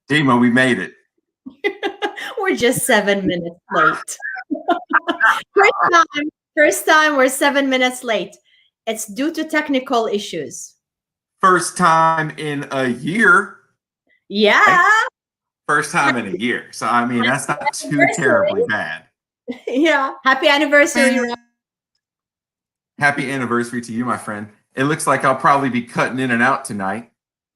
Dima, we made it. We're just 7 minutes late. First time we're 7 minutes late. It's due to technical issues. First time in a year. Yeah. Right? First time in a year. So, I mean, that's not too terribly bad. Yeah. Happy anniversary, Rob. Happy anniversary to you, my friend. It looks like I'll probably be cutting in and out tonight.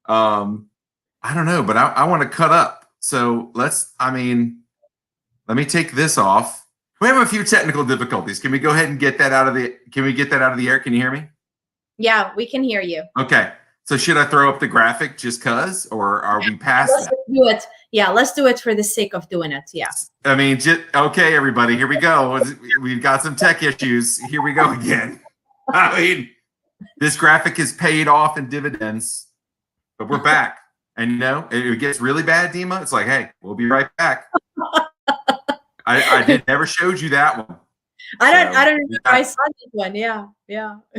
I don't know, but I want to cut up. So let me take this off. We have a few technical difficulties. Can we go ahead and get that out of the air? Can you hear me? Yeah, we can hear you. Okay. So should I throw up the graphic just cause, or are we past that? Do it. Yeah, let's do it for the sake of doing it. Yeah. I mean, okay, everybody, here we go. We've got some tech issues. Here we go again. I mean, this graphic is paid off in dividends, but we're back. And it gets really bad, Dima. It's like, hey, we'll be right back. I never showed you that one. I don't remember I saw this one. Yeah.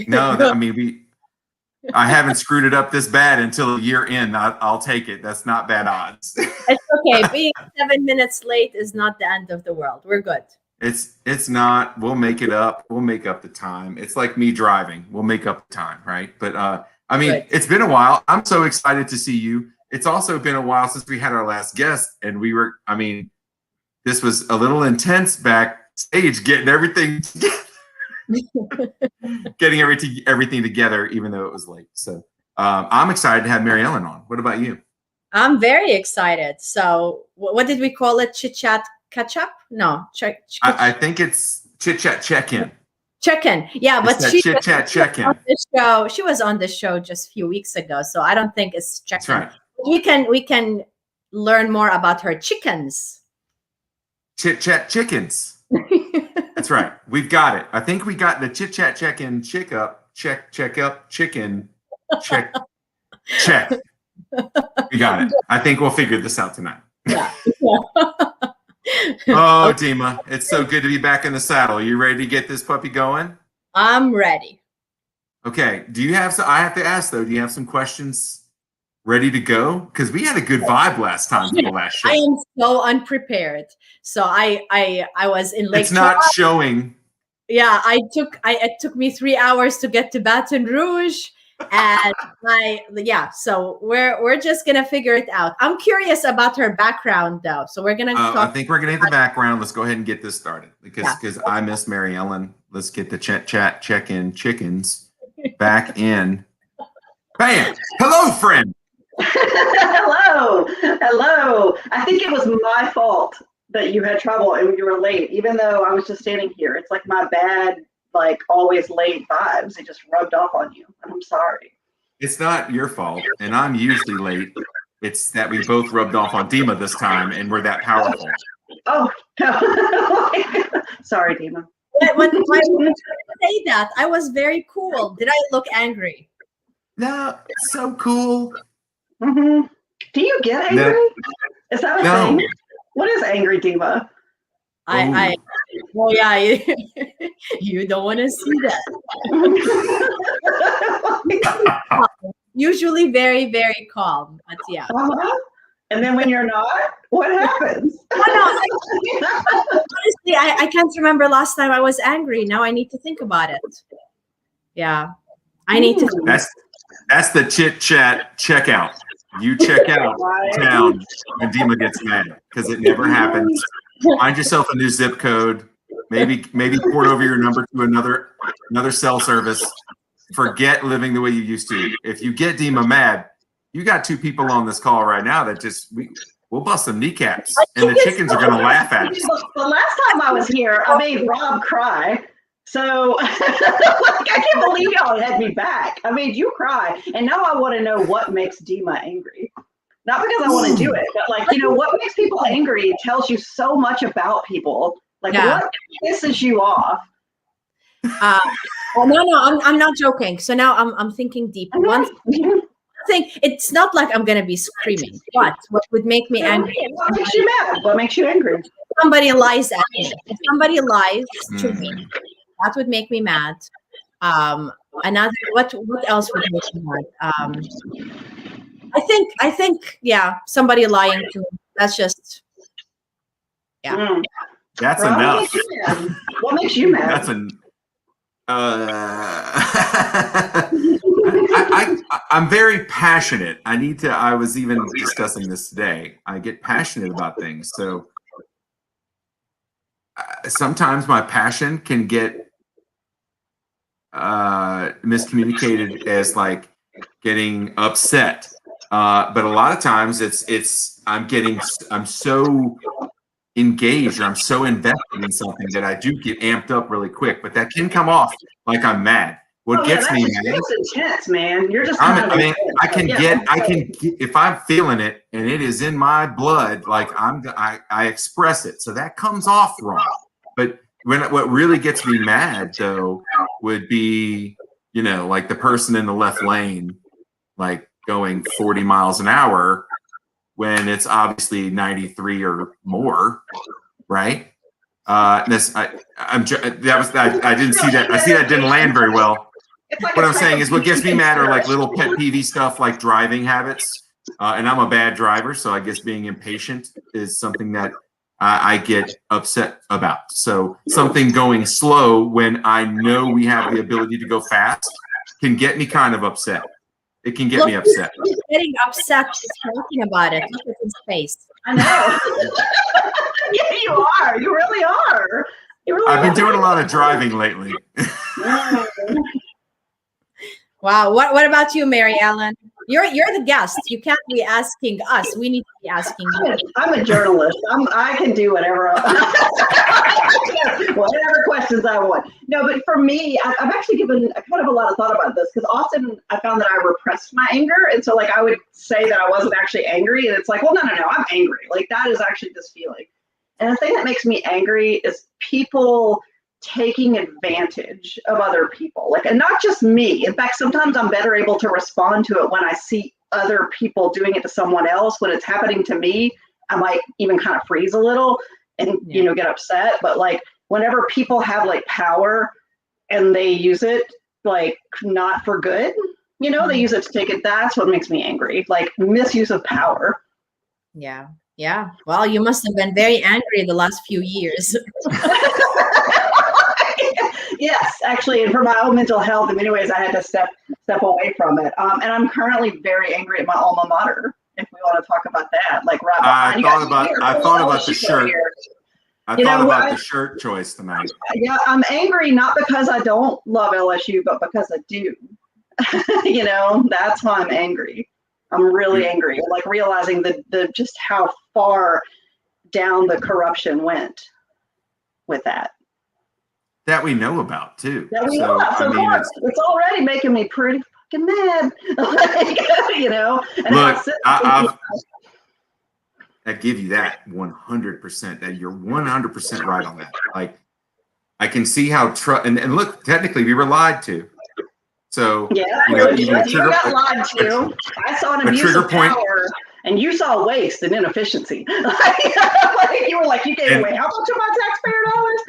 No, I haven't screwed it up this bad until a year in. I'll take it. That's not bad odds. It's okay. Being 7 minutes late is not the end of the world. We're good. It's not. We'll make it up. We'll make up the time. It's like me driving. We'll make up the time, right? But good. It's been a while. I'm so excited to see you. It's also been a while since we had our last guest, and this was a little intense backstage getting everything together. Getting everything together, even though it was late. So I'm excited to have Mary Ellen on. What about you? I'm very excited. So what did we call it? Chit chat catch up? No, I think it's chit chat check-in. Check-in, yeah, but chit chat check-in. She was on the show just a few weeks ago, so I don't think it's check-in. That's right. We can learn more about her chickens. Chit chat chickens. That's right. We've got it. I think we got the chit chat check-in, check up, chicken, check. We got it. I think we'll figure this out tonight. Yeah. Oh, Dima, it's so good to be back in the saddle. You ready to get this puppy going? I'm ready. Okay. I have to ask though, do you have some questions ready to go? Because we had a good vibe last time for the last show. I am so unprepared. So I was in Lake. It's not showing. Yeah, it took me 3 hours to get to Baton Rouge. And so we're just gonna figure it out. I'm curious about her background though. So we're gonna I think we're gonna hit the background. Let's go ahead and get this started because I miss Mary Ellen. Let's get the check-in chickens back in. Bam! Hello, friend. Hello. I think it was my fault that you had trouble and you were late, even though I was just standing here. It's like my bad, like always late vibes. It just rubbed off on you. I'm sorry. It's not your fault, and I'm usually late. It's that we both rubbed off on Dima this time, and we're that powerful. Oh, no. Sorry, Dima. Why did you say that? I was very cool. Did I look angry? No, so cool. Mm-hmm. Do you get angry? No. Is that a thing? What is angry, Dima? You don't want to see that. Usually very, very calm, but yeah. And then when you're not, what happens? Honestly, I can't remember last time I was angry. Now I need to think about it. Yeah, I need to. That's the chit chat checkout. You check out town when Dima gets mad because it never happens. Find yourself a new zip code. Maybe port over your number to another cell service. Forget living the way you used to. If you get Dima mad, you got two people on this call right now that we'll bust some kneecaps, and the chickens are going to laugh at us. The last time I was here, I made Rob cry. So I can't believe y'all had me back. I made you cry, and now I want to know what makes Dima angry. Not because I want to do it, but what makes people angry tells you so much about people. What pisses you off? No, I'm not joking. So now I'm thinking deep. One thing, it's not like I'm gonna be screaming, but what would make me angry? What makes you mad? What makes you angry? Somebody lies at me. If somebody lies to me, that would make me mad. Another, what else would make me mad? I think, yeah, somebody lying to me. That's just, yeah. That's Rob, enough. what makes you mad? That's an. I'm very passionate. I was even discussing this today. I get passionate about things. So sometimes my passion can get miscommunicated as like getting upset. But a lot of times I'm so engaged or I'm so invested in something that I do get amped up really quick, but that can come off like I'm mad. What gets me mad? It's intense, man. You're just. I can get if I'm feeling it and it is in my blood, like I express it, so that comes off wrong. But what really gets me mad though would be, like the person in the left lane, like going 40 miles an hour when it's obviously 93 or more, right? I didn't see that. I see that didn't land very well. Like what I'm saying is what gets me mad are like little pet peeve stuff like driving habits. And I'm a bad driver, so I guess being impatient is something that I get upset about. So something going slow when I know we have the ability to go fast can get me kind of upset. It can get me upset. He's getting upset just talking about it. Look at his face. I know. Yeah, you are. You really are. I've been doing a lot of driving lately. Wow. What about you, Mary Ellen? You're the guest. You can't be asking us. We need to be asking you. I'm a journalist. I can do whatever whatever questions I want. No, but for me, I've actually given kind of a lot of thought about this because often I found that I repressed my anger. And so like I would say that I wasn't actually angry. And it's like, well, no, I'm angry. Like that is actually this feeling. And the thing that makes me angry is people taking advantage of other people, like, and not just me. In fact, sometimes I'm better able to respond to it when I see other people doing it to someone else. When it's happening to me, I might even kind of freeze a little and, get upset. But like, whenever people have like power and they use it, like not for good, they use it to take it. That's what makes me angry. Like misuse of power. Yeah. Yeah. Well, you must have been very angry the last few years. Yes, actually, and for my own mental health, in many ways, I had to step away from it. And I'm currently very angry at my alma mater. If we want to talk about that, like right I thought about the shirt. I thought about the shirt choice tonight. Yeah, I'm angry not because I don't love LSU, but because I do. That's why I'm angry. I'm really angry, like realizing the just how far down the corruption went with that. That we know about too. That we know about. So it's already making me pretty fucking mad. And look, I give you that 100%. That you're 100% right on that. Like, I can see how and look, technically we were lied to. So yeah, you got lied to. I saw an abuse of power, and you saw waste and inefficiency. Like you were like, you gave away how much of my taxpayer dollars?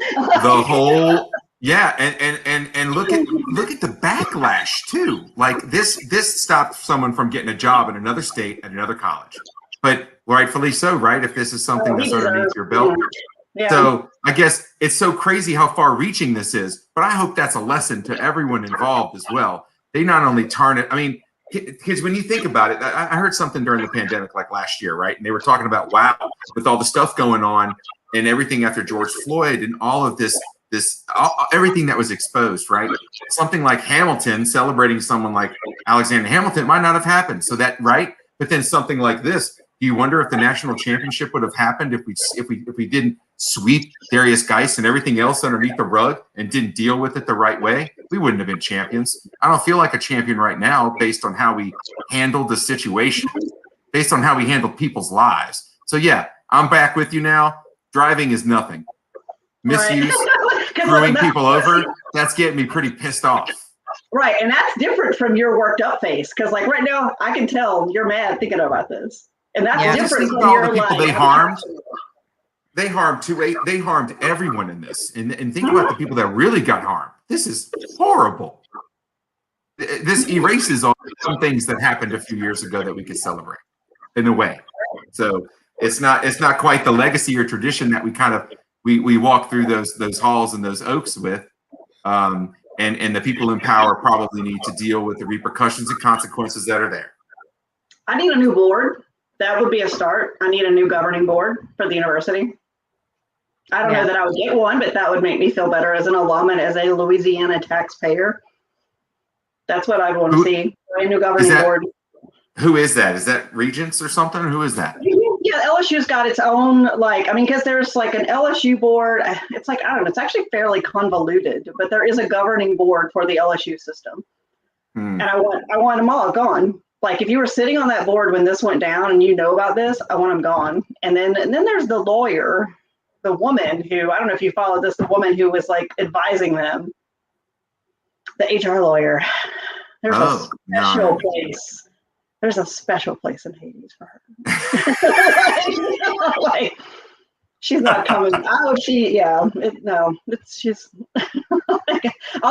The whole and look at the backlash too. Like this stopped someone from getting a job in another state at another college, but rightfully so, right? If this is something that's underneath your belt. Yeah. So I guess it's so crazy how far reaching this is, but I hope that's a lesson to everyone involved as well. They not only tarnish, I mean, kids, when you think about it, I heard something during the pandemic, like last year, right? And they were talking about, wow, with all the stuff going on and everything after George Floyd and all of everything that was exposed, right? Something like Hamilton, celebrating someone like Alexander Hamilton might not have happened. So that, right? But then something like this, do you wonder if the national championship would have happened if we didn't sweep Darius Geis and everything else underneath the rug and didn't deal with it the right way? We wouldn't have been champions. I don't feel like a champion right now based on how we handled the situation, based on how we handled people's lives. So yeah, I'm back with you now. Driving is nothing. Misuse, screwing people over, that's getting me pretty pissed off. Right, and that's different from your worked up face, because like right now, I can tell you're mad thinking about this. And that's different from all the people they harmed. They harmed they harmed everyone in this. And think about the people that really got harmed. This is horrible. this erases all some things that happened a few years ago that we could celebrate in a way. So it's not quite the legacy or tradition that we kind of we walk through those halls and those oaks with. And the people in power probably need to deal with the repercussions and consequences that are there. I need a new board. That would be a start. I need a new governing board for the university. I don't know that I would get one, but that would make me feel better as an alum and as a Louisiana taxpayer. That's what I want to see. A new governing board. Who is that? Is that Regents or something? Who is that? Yeah, LSU's got its own, because there's like an LSU board. It's like, I don't know, it's actually fairly convoluted, but there is a governing board for the LSU system. And I want them all gone. Like if you were sitting on that board when this went down and you know about this, I want them gone. And then there's the lawyer, the woman who, I don't know if you followed this, the woman who was like advising them, the HR lawyer. There's a special place. There's a special place in Hades for her. She's not coming. Oh, she's all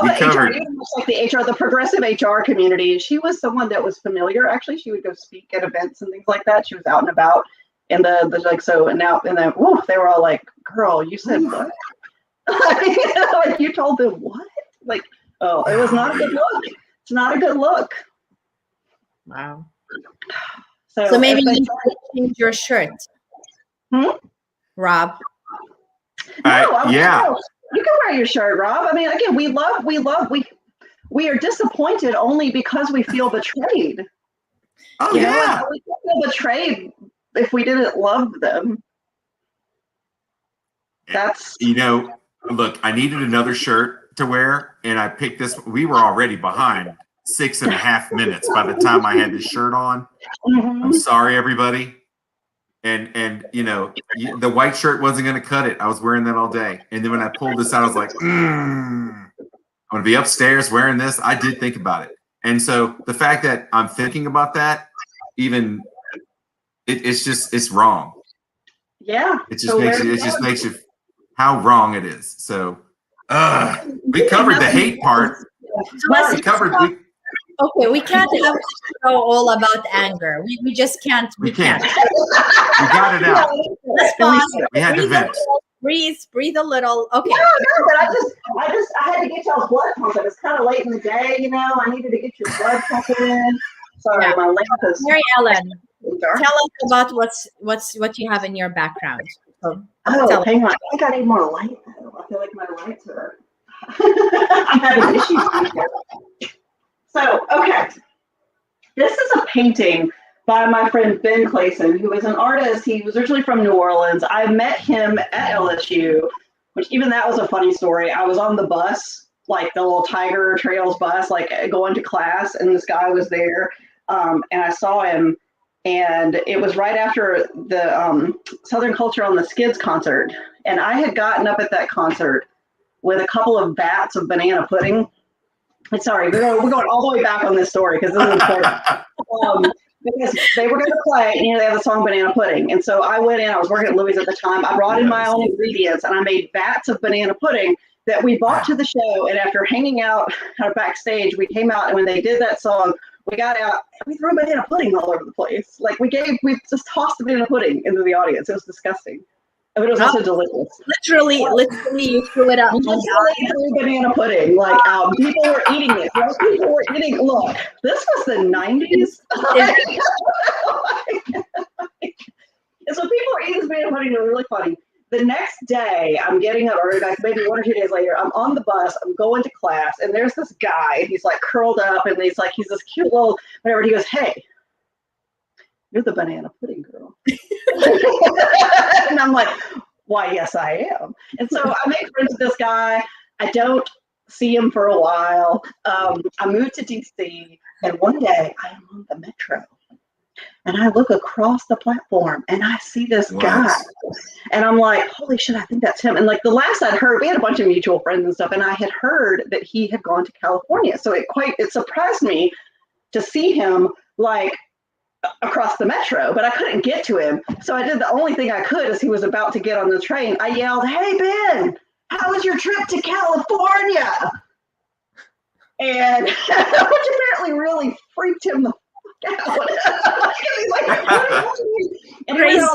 the HR, even like the progressive HR community. She was someone that was familiar. Actually, she would go speak at events and things like that. She was out and about, and they were all like, "Girl, you said what?" Like you told them what? Like, oh, it was not a good look. It's not a good look. Wow. So maybe you should change your shirt. Rob. No, yeah. You can wear your shirt, Rob. I mean, again, we are disappointed only because we feel betrayed. Oh, yeah. We feel betrayed if we didn't love them. That's look, I needed another shirt to wear, and I picked this. We were already behind 6.5 minutes by the time I had this shirt on. I'm sorry, everybody. And the white shirt wasn't going to cut it. I was wearing that all day. And then when I pulled this out, I was like, I'm going to be upstairs wearing this. I did think about it. And so the fact that I'm thinking about that, it's wrong. Yeah. It just makes you how wrong it is. So we covered the hate part. Okay, we can't have a show all about anger. We just can't. We can't. We got it out. Let's pause. We had to vent. Breathe a little. Okay. No, but I had to get y'all's blood pumping. It's kind of late in the day, I needed to get your blood pumping in. Sorry, my lamp is. Mary Ellen, tell us about what you have in your background. Hang on. I think I need more light though. I feel like my lights are. I'm having issues. So, okay. This is a painting by my friend Ben Clayson, who is an artist. He was originally from New Orleans. I met him at LSU, which even that was a funny story. I was on the bus, like the little Tiger Trails bus, like going to class, and this guy was there, and I saw him, and it was right after the Southern Culture on the Skids concert, and I had gotten up at that concert with a couple of vats of banana pudding. Sorry, we're going all the way back on this story because this is important. Because they were going to play, and they have the song Banana Pudding. And so I went in, I was working at Louis at the time. I brought in my own ingredients, and I made vats of banana pudding that we brought to the show. And after hanging out kind of backstage, we came out, and when they did that song, we got out, and we threw banana pudding all over the place. Like we just tossed the banana pudding into the audience. It was disgusting. But it was also delicious. Literally, you threw it out. Literally threw banana pudding people were eating it. People were eating. Look, this was the 90s. And so people were eating this banana pudding. It was really funny. The next day, I'm getting up, or like maybe 1 or 2 days later, I'm on the bus. I'm going to class, and there's this guy. He's like curled up, and he's this cute little whatever. And he goes, "Hey, you're the banana pudding girl." And I'm like, why, yes, I am. And so I make friends with this guy. I don't see him for a while. I moved to DC, and one day I am on the metro, and I look across the platform, and I see this guy, and I'm like, holy shit, I think that's him. And like the last I'd heard, we had a bunch of mutual friends and stuff, and I had heard that he had gone to California. So it surprised me to see him like across the metro, but I couldn't get to him. So I did the only thing I could as he was about to get on the train. I yelled, "Hey, Ben, how was your trip to California?" and which apparently really freaked him the fuck out. He's like, what are you doing? And Crazy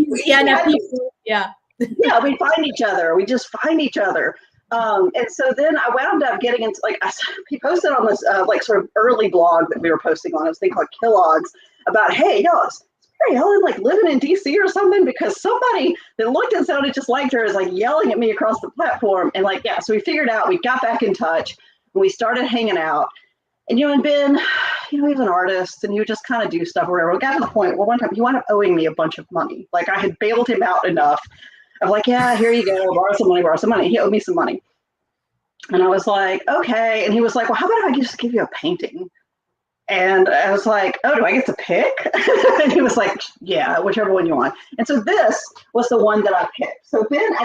Louisiana people. Yeah. Yeah, we find each other. We just find each other. And so then I wound up getting into, like, he posted on this like sort of early blog that we were posting on, this thing called Killogs, about, hey, yo, is Mary Ellen like living in DC or something? Because somebody that looked and sounded just like her is like yelling at me across the platform. And like, yeah, so we figured out, we got back in touch and we started hanging out. And, you know, and Ben, you know, he was an artist and he would just kind of do stuff or whatever. We got to the point where one time he wound up owing me a bunch of money. Like, I had bailed him out enough. I'm like, yeah, here you go, borrow some money. He owed me some money. And I was like, okay. And he was like, well, how about if I just give you a painting? And I was like, oh, do I get to pick? And he was like, yeah, whichever one you want. And so this was the one that I picked. So Ben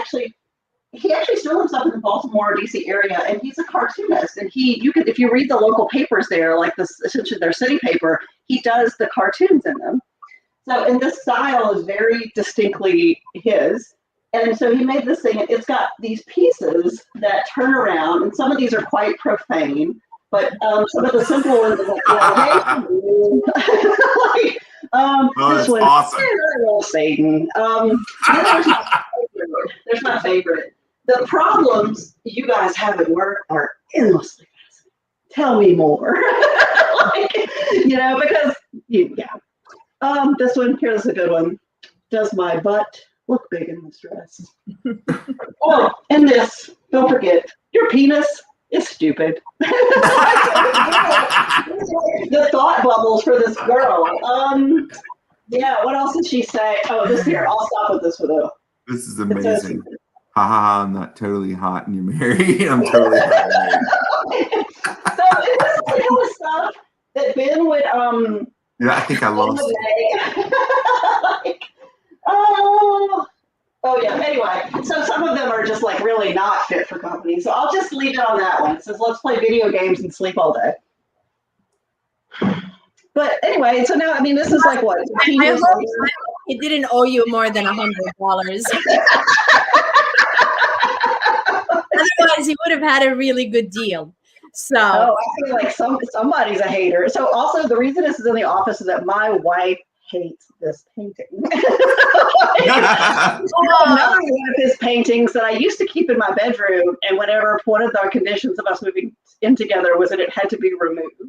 he actually still lives up in the Baltimore, DC area, and he's a cartoonist. And if you read the local papers there, like essentially their city paper, he does the cartoons in them. So, and this style is very distinctly his. And so he made this thing, it's got these pieces that turn around, and some of these are quite profane, but some of the simple ones are like, that's this one, awesome. Satan. There's my favorite. The problems you guys have at work are endlessly fascinating. Tell me more. Like, you know, because, this one, here's a good one. Does my butt look big in this dress? Oh, and this, don't forget, your penis is stupid. The thought bubbles for this girl. Yeah, what else did she say? Oh, this here, I'll stop with this one though. This is amazing. Ha ha ha, I'm not totally hot and you're married. I'm totally hot and married. So it was the kind of stuff that Ben would yeah, I think I lost it. Like, oh yeah. Anyway, so some of them are just like really not fit for company. So I'll just leave it on that one. It says, let's play video games and sleep all day. But anyway, so now, I mean, this is like what? I hope he didn't owe you more than $100. Otherwise, he would have had a really good deal. So I feel like somebody's a hater. So also the reason this is in the office is that my wife hates this painting. Another one of his paintings that I used to keep in my bedroom, and whenever one of the conditions of us moving in together was that it had to be removed,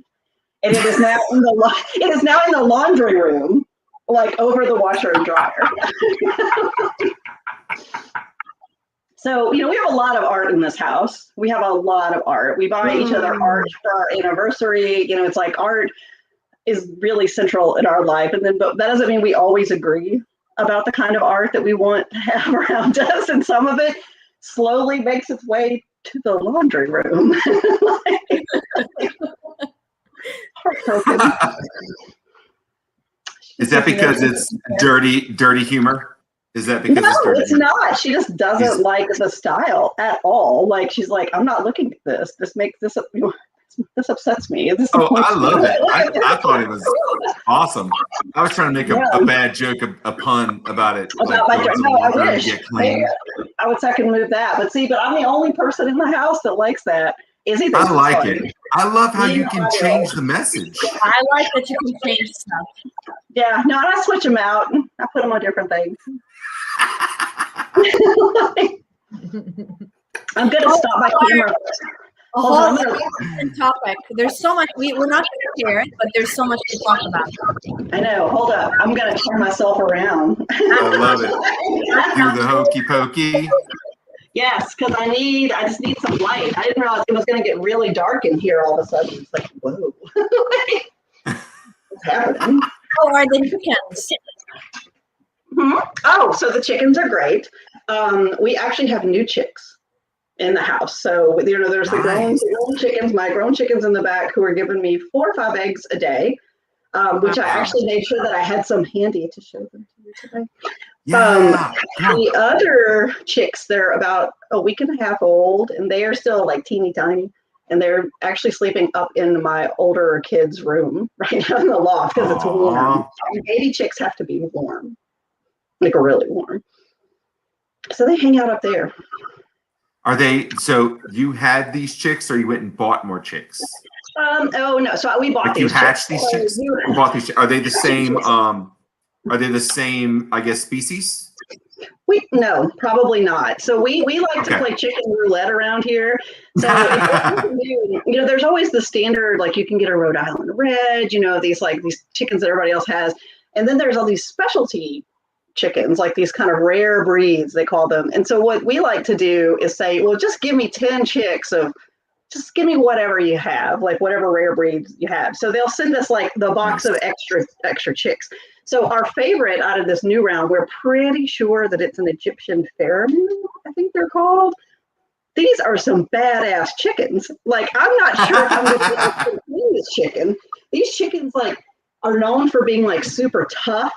and it is now in the laundry room, like over the washer and dryer. So, you know, we have a lot of art in this house. We have a lot of art. We buy each other art for our anniversary. You know, it's like art is really central in our life. And then, but that doesn't mean we always agree about the kind of art that we want to have around us. And some of it slowly makes its way to the laundry room. Heartbroken. Is that because it's dirty humor? Is that because it's not. She just doesn't like the style at all. Like, she's like, I'm not looking at this. This upsets me. I love it. I thought it was awesome. I was trying to make a bad joke, a pun about it. I wish. I would second move that. But I'm the only person in the house that likes that. I like it. I love how you can change the message. I like that you can change stuff. Yeah, no, I switch them out. I put them on different things. I'm gonna stop my camera. A whole different topic. There's so much we're not gonna share it, but there's so much to talk about. I know. Hold up. I'm gonna turn myself around. I love it. Do the hokey pokey. Yes, because I just need some light. I didn't realize it was going to get really dark in here all of a sudden. It's like, whoa. What's happening? How are the chickens? Oh, so the chickens are great. We actually have new chicks in the house. So, you know, there's the grown chickens, my grown chickens in the back who are giving me 4 or 5 eggs a day, which I actually made sure that I had some handy to show them to you today. The other chicks, they're about a week and a half old, and they are still like teeny tiny, and they're actually sleeping up in my older kids' room right now in the loft because it's warm. Baby chicks have to be warm, like really warm. So they hang out up there. Are they? So you had these chicks, or you went and bought more chicks? Oh no, so we bought Like you these hatch chicks. these chicks? You bought these? Are they the same? Are they the same? I guess species. No, probably not. So we like to Okay. play chicken roulette around here. So there's always the standard, like you can get a Rhode Island Red, these chickens that everybody else has, and then there's all these specialty chickens, like these kind of rare breeds they call them. And so what we like to do is say, well, just give me 10 chicks of. Just give me whatever you have, like whatever rare breeds you have. So they'll send us like the box of extra chicks. So our favorite out of this new round, we're pretty sure that it's an Egyptian ferryman, I think they're called. These are some badass chickens. Like, I'm not sure if I'm going to clean this chicken. These chickens are known for being super tough.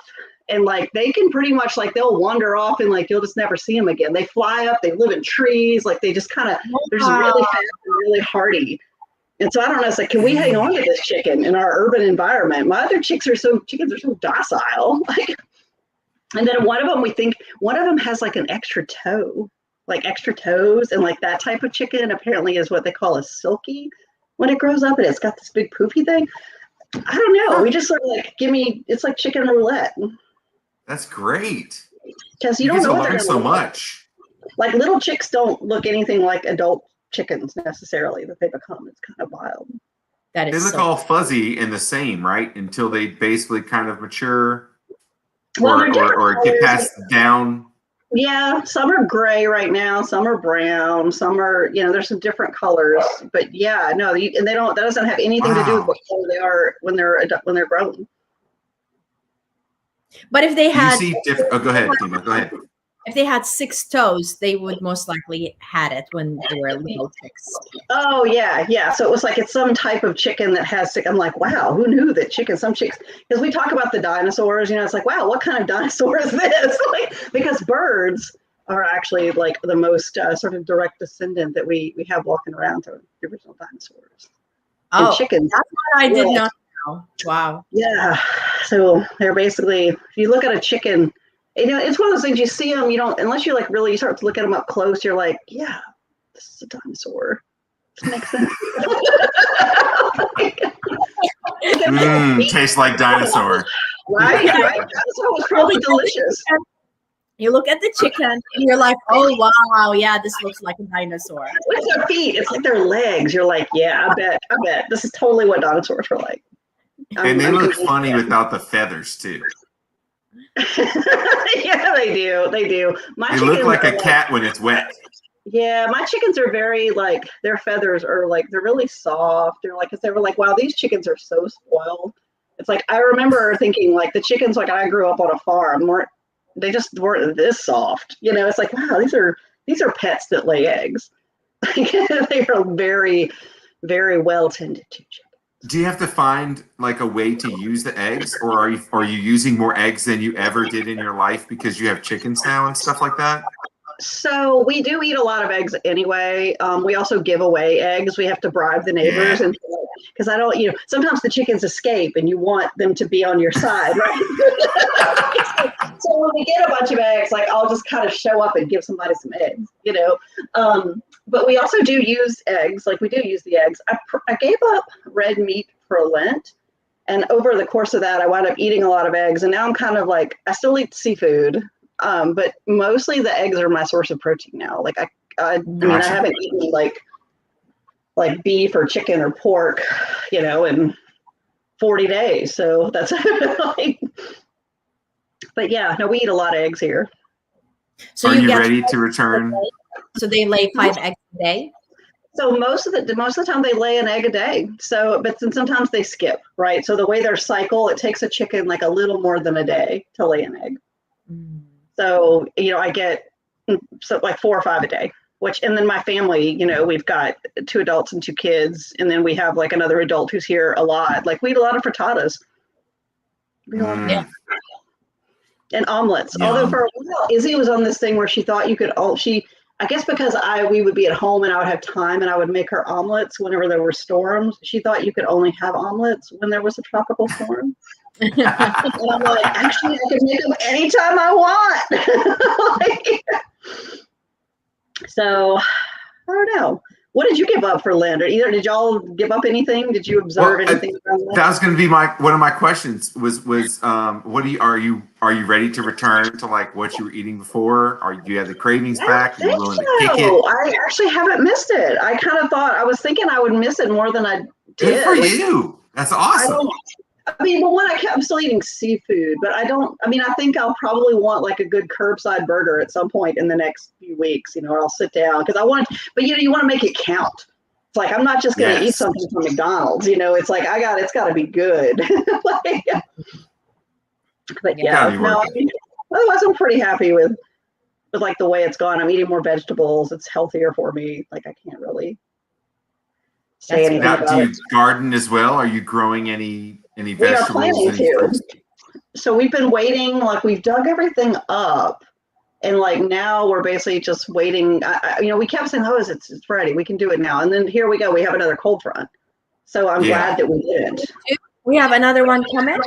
And they can pretty much they'll wander off and you'll just never see them again. They fly up, they live in trees, they just they're just really fast and really hardy. And so I don't know, it's can we hang on to this chicken in our urban environment? My other chickens are so docile. And then one of them has an extra toe, extra toes, and that type of chicken apparently is what they call a silky when it grows up, and it's got this big poofy thing. I don't know. We just sort of it's like chicken roulette. That's great. Because you don't know learn so much. Little chicks don't look anything like adult chickens necessarily that they become. It's kind of wild. That is. They look all fuzzy and the same, right? Until they basically kind of mature, or get passed down. Yeah, some are gray right now. Some are brown. Some are, there's some different colors. But yeah, no, and they don't. That doesn't have anything to do with what color they are when they're grown. But if they had, go ahead, Dima. Go ahead. If they had 6 toes, they would most likely had it when they were little chicks. Oh yeah. So it was it's some type of chicken that has 6. I'm like, wow, who knew that some chicks? Because we talk about the dinosaurs, it's wow, what kind of dinosaur is this? Because birds are actually the most sort of direct descendant that we have walking around to the original dinosaurs. Oh, and chickens. That's what I did not know. Wow. Yeah. So they're basically, if you look at a chicken, it's one of those things you see them, you don't, unless you really, you start to look at them up close, you're like, yeah, this is a dinosaur. This makes sense. Tastes like dinosaur. Right? Dinosaur was probably delicious. You look at the chicken and you're like, oh, wow, yeah, this looks like a dinosaur. It's their feet. It's their legs. You're like, yeah, I bet. This is totally what dinosaurs are like. And they look funny without the feathers, too. Yeah, they do. They look like a cat when it's wet. Yeah, my chickens are very their feathers are they're really soft. They're because they were wow, these chickens are so spoiled. It's I remember thinking the chickens I grew up on a farm they just weren't this soft. It's wow, these are pets that lay eggs. They are very, very well tended to chickens. Do you have to find a way to use the eggs, or are you using more eggs than you ever did in your life because you have chickens now and stuff like that? So we do eat a lot of eggs anyway. We also give away eggs. We have to bribe the neighbors, and because I don't, sometimes the chickens escape, and you want them to be on your side, right? So when we get a bunch of eggs, I'll just kind of show up and give somebody some eggs, But we also do use eggs. We do use the eggs. I gave up red meat for Lent, and over the course of that, I wound up eating a lot of eggs, and now I'm kind of I still eat seafood. But mostly the eggs are my source of protein now. I haven't eaten like beef or chicken or pork, in 40 days. So that's but yeah, no, we eat a lot of eggs here. So are you ready to return? So they lay 5 eggs a day? So most of the time they lay an egg a day. So, but then sometimes they skip, right? So the way their cycle, it takes a chicken a little more than a day to lay an egg. Mm. So, I get 4 or 5 a day, and then my family, we've got 2 adults and 2 kids. And then we have another adult who's here a lot. We eat a lot of frittatas. And omelets. Yeah. Although for a while, Izzy was on this thing where she thought you could, I guess because we would be at home and I would have time and I would make her omelets whenever there were storms. She thought you could only have omelets when there was a tropical storm. And I'm actually, I can make them anytime I want. So, I don't know. What did you give up for Lynn? Or either did y'all give up anything? Did you observe anything? That was going to be one of my questions. Was what are you ready to return to like what you were eating before? Do you have the cravings back? Are you willing to kick it? I actually haven't missed it. I kind of thought I was thinking I would miss it more than I did. Good for you. That's awesome. I'm still eating seafood, but I think I'll probably want like a good curbside burger at some point in the next few weeks, or I'll sit down because but you want to make it count. It's like, I'm not just going to eat something from McDonald's, it's like, it's got to be good. But yeah, otherwise I'm pretty happy with like the way it's gone. I'm eating more vegetables. It's healthier for me. Like I can't really say anything about it. Do you garden as well? Are you growing any vegetables? We are planning to. So we've been waiting, like we've dug everything up, and like now we're basically just waiting. We kept saying, "Oh, it's ready. We can do it now." And then here we go. We have another cold front. So I'm glad that we did. We have another one coming.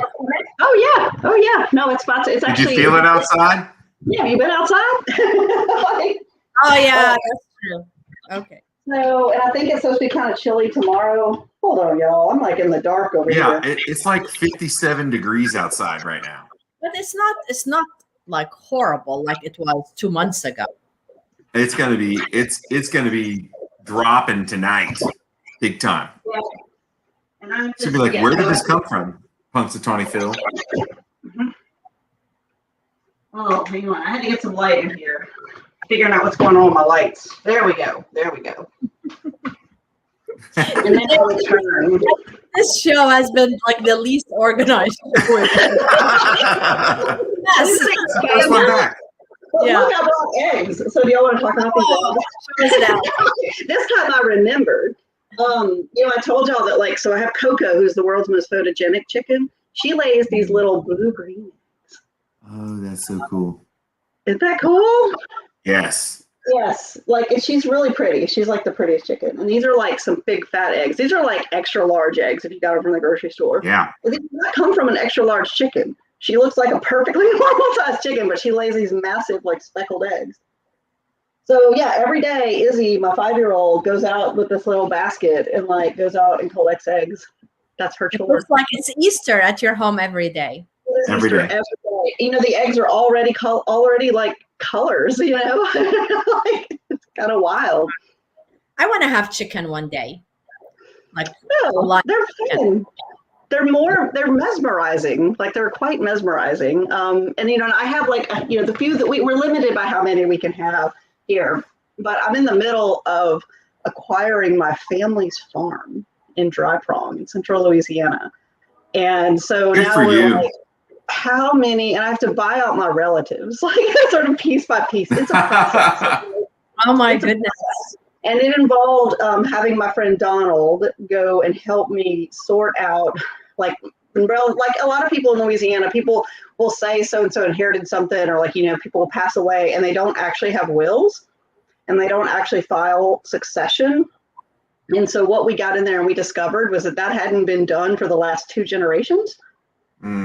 Oh yeah. No, it's about to. It's actually. Did you feel it outside? Yeah, have you been outside? That's true. Okay. So, and I think it's supposed to be kind of chilly tomorrow. Hold on, y'all. I'm like in the dark over here. Yeah, it's like 57 degrees outside right now. But it's not like horrible like it was 2 months ago. It's gonna be dropping tonight, big time. Yeah. And I'm just be like, where did this come from, Punxsutawney Phil? Mm-hmm. Oh, hang on. I had to get some light in here. Figuring out what's going on with my lights. There we go. And then I'll return. This show has been like the least organized. Yes. Back. Yeah. Look, I brought eggs. So do y'all want to talk about these eggs? This time I remembered. I told y'all that so I have Coco, who's the world's most photogenic chicken. She lays these little blue-green eggs. Oh, that's so cool. Isn't that cool? Yes. Yes. She's really pretty. She's like the prettiest chicken. And these are like some big fat eggs. These are like extra large eggs if you got them from the grocery store. Yeah. But these do not come from an extra large chicken. She looks like a perfectly normal sized chicken, but she lays these massive speckled eggs. So yeah, every day Izzy, my 5-year-old, goes out with this little basket and goes out and collects eggs. That's her chore. It looks like it's Easter at your home every day. Every day. The eggs are already colors, it's kind of wild. I want to have chicken one day. They're fun. They're mesmerizing. They're quite mesmerizing. And I have the few that we're limited by how many we can have here, but I'm in the middle of acquiring my family's farm in Dry Prong in central Louisiana. And so Good now for we're you. How many, and I have to buy out my relatives, sort of piece by piece. It's a process. Oh my goodness. And it involved having my friend Donald go and help me sort out, like a lot of people in Louisiana, people will say so-and-so inherited something, or people will pass away and they don't actually have wills and they don't actually file succession. And so what we got in there and we discovered was that hadn't been done for the last 2 generations.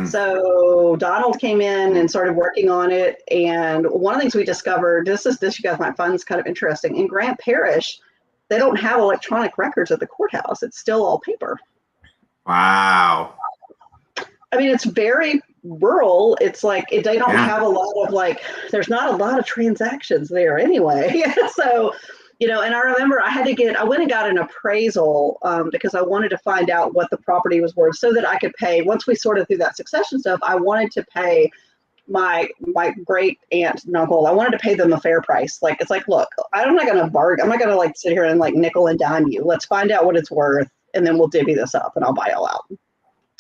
So Donald came in and started working on it. And one of the things we discovered, this you guys might find this kind of interesting. In Grant Parish, they don't have electronic records at the courthouse. It's still all paper. Wow. I mean, it's very rural. It's they don't have a lot of there's not a lot of transactions there anyway. So, and I remember I went and got an appraisal because I wanted to find out what the property was worth so that I could pay, once we sorted through that succession stuff, I wanted to pay my great aunt and uncle, I wanted to pay them a fair price. Look, I'm not going to bargain. I'm not going to sit here and nickel and dime you. Let's find out what it's worth and then we'll divvy this up and I'll buy all out.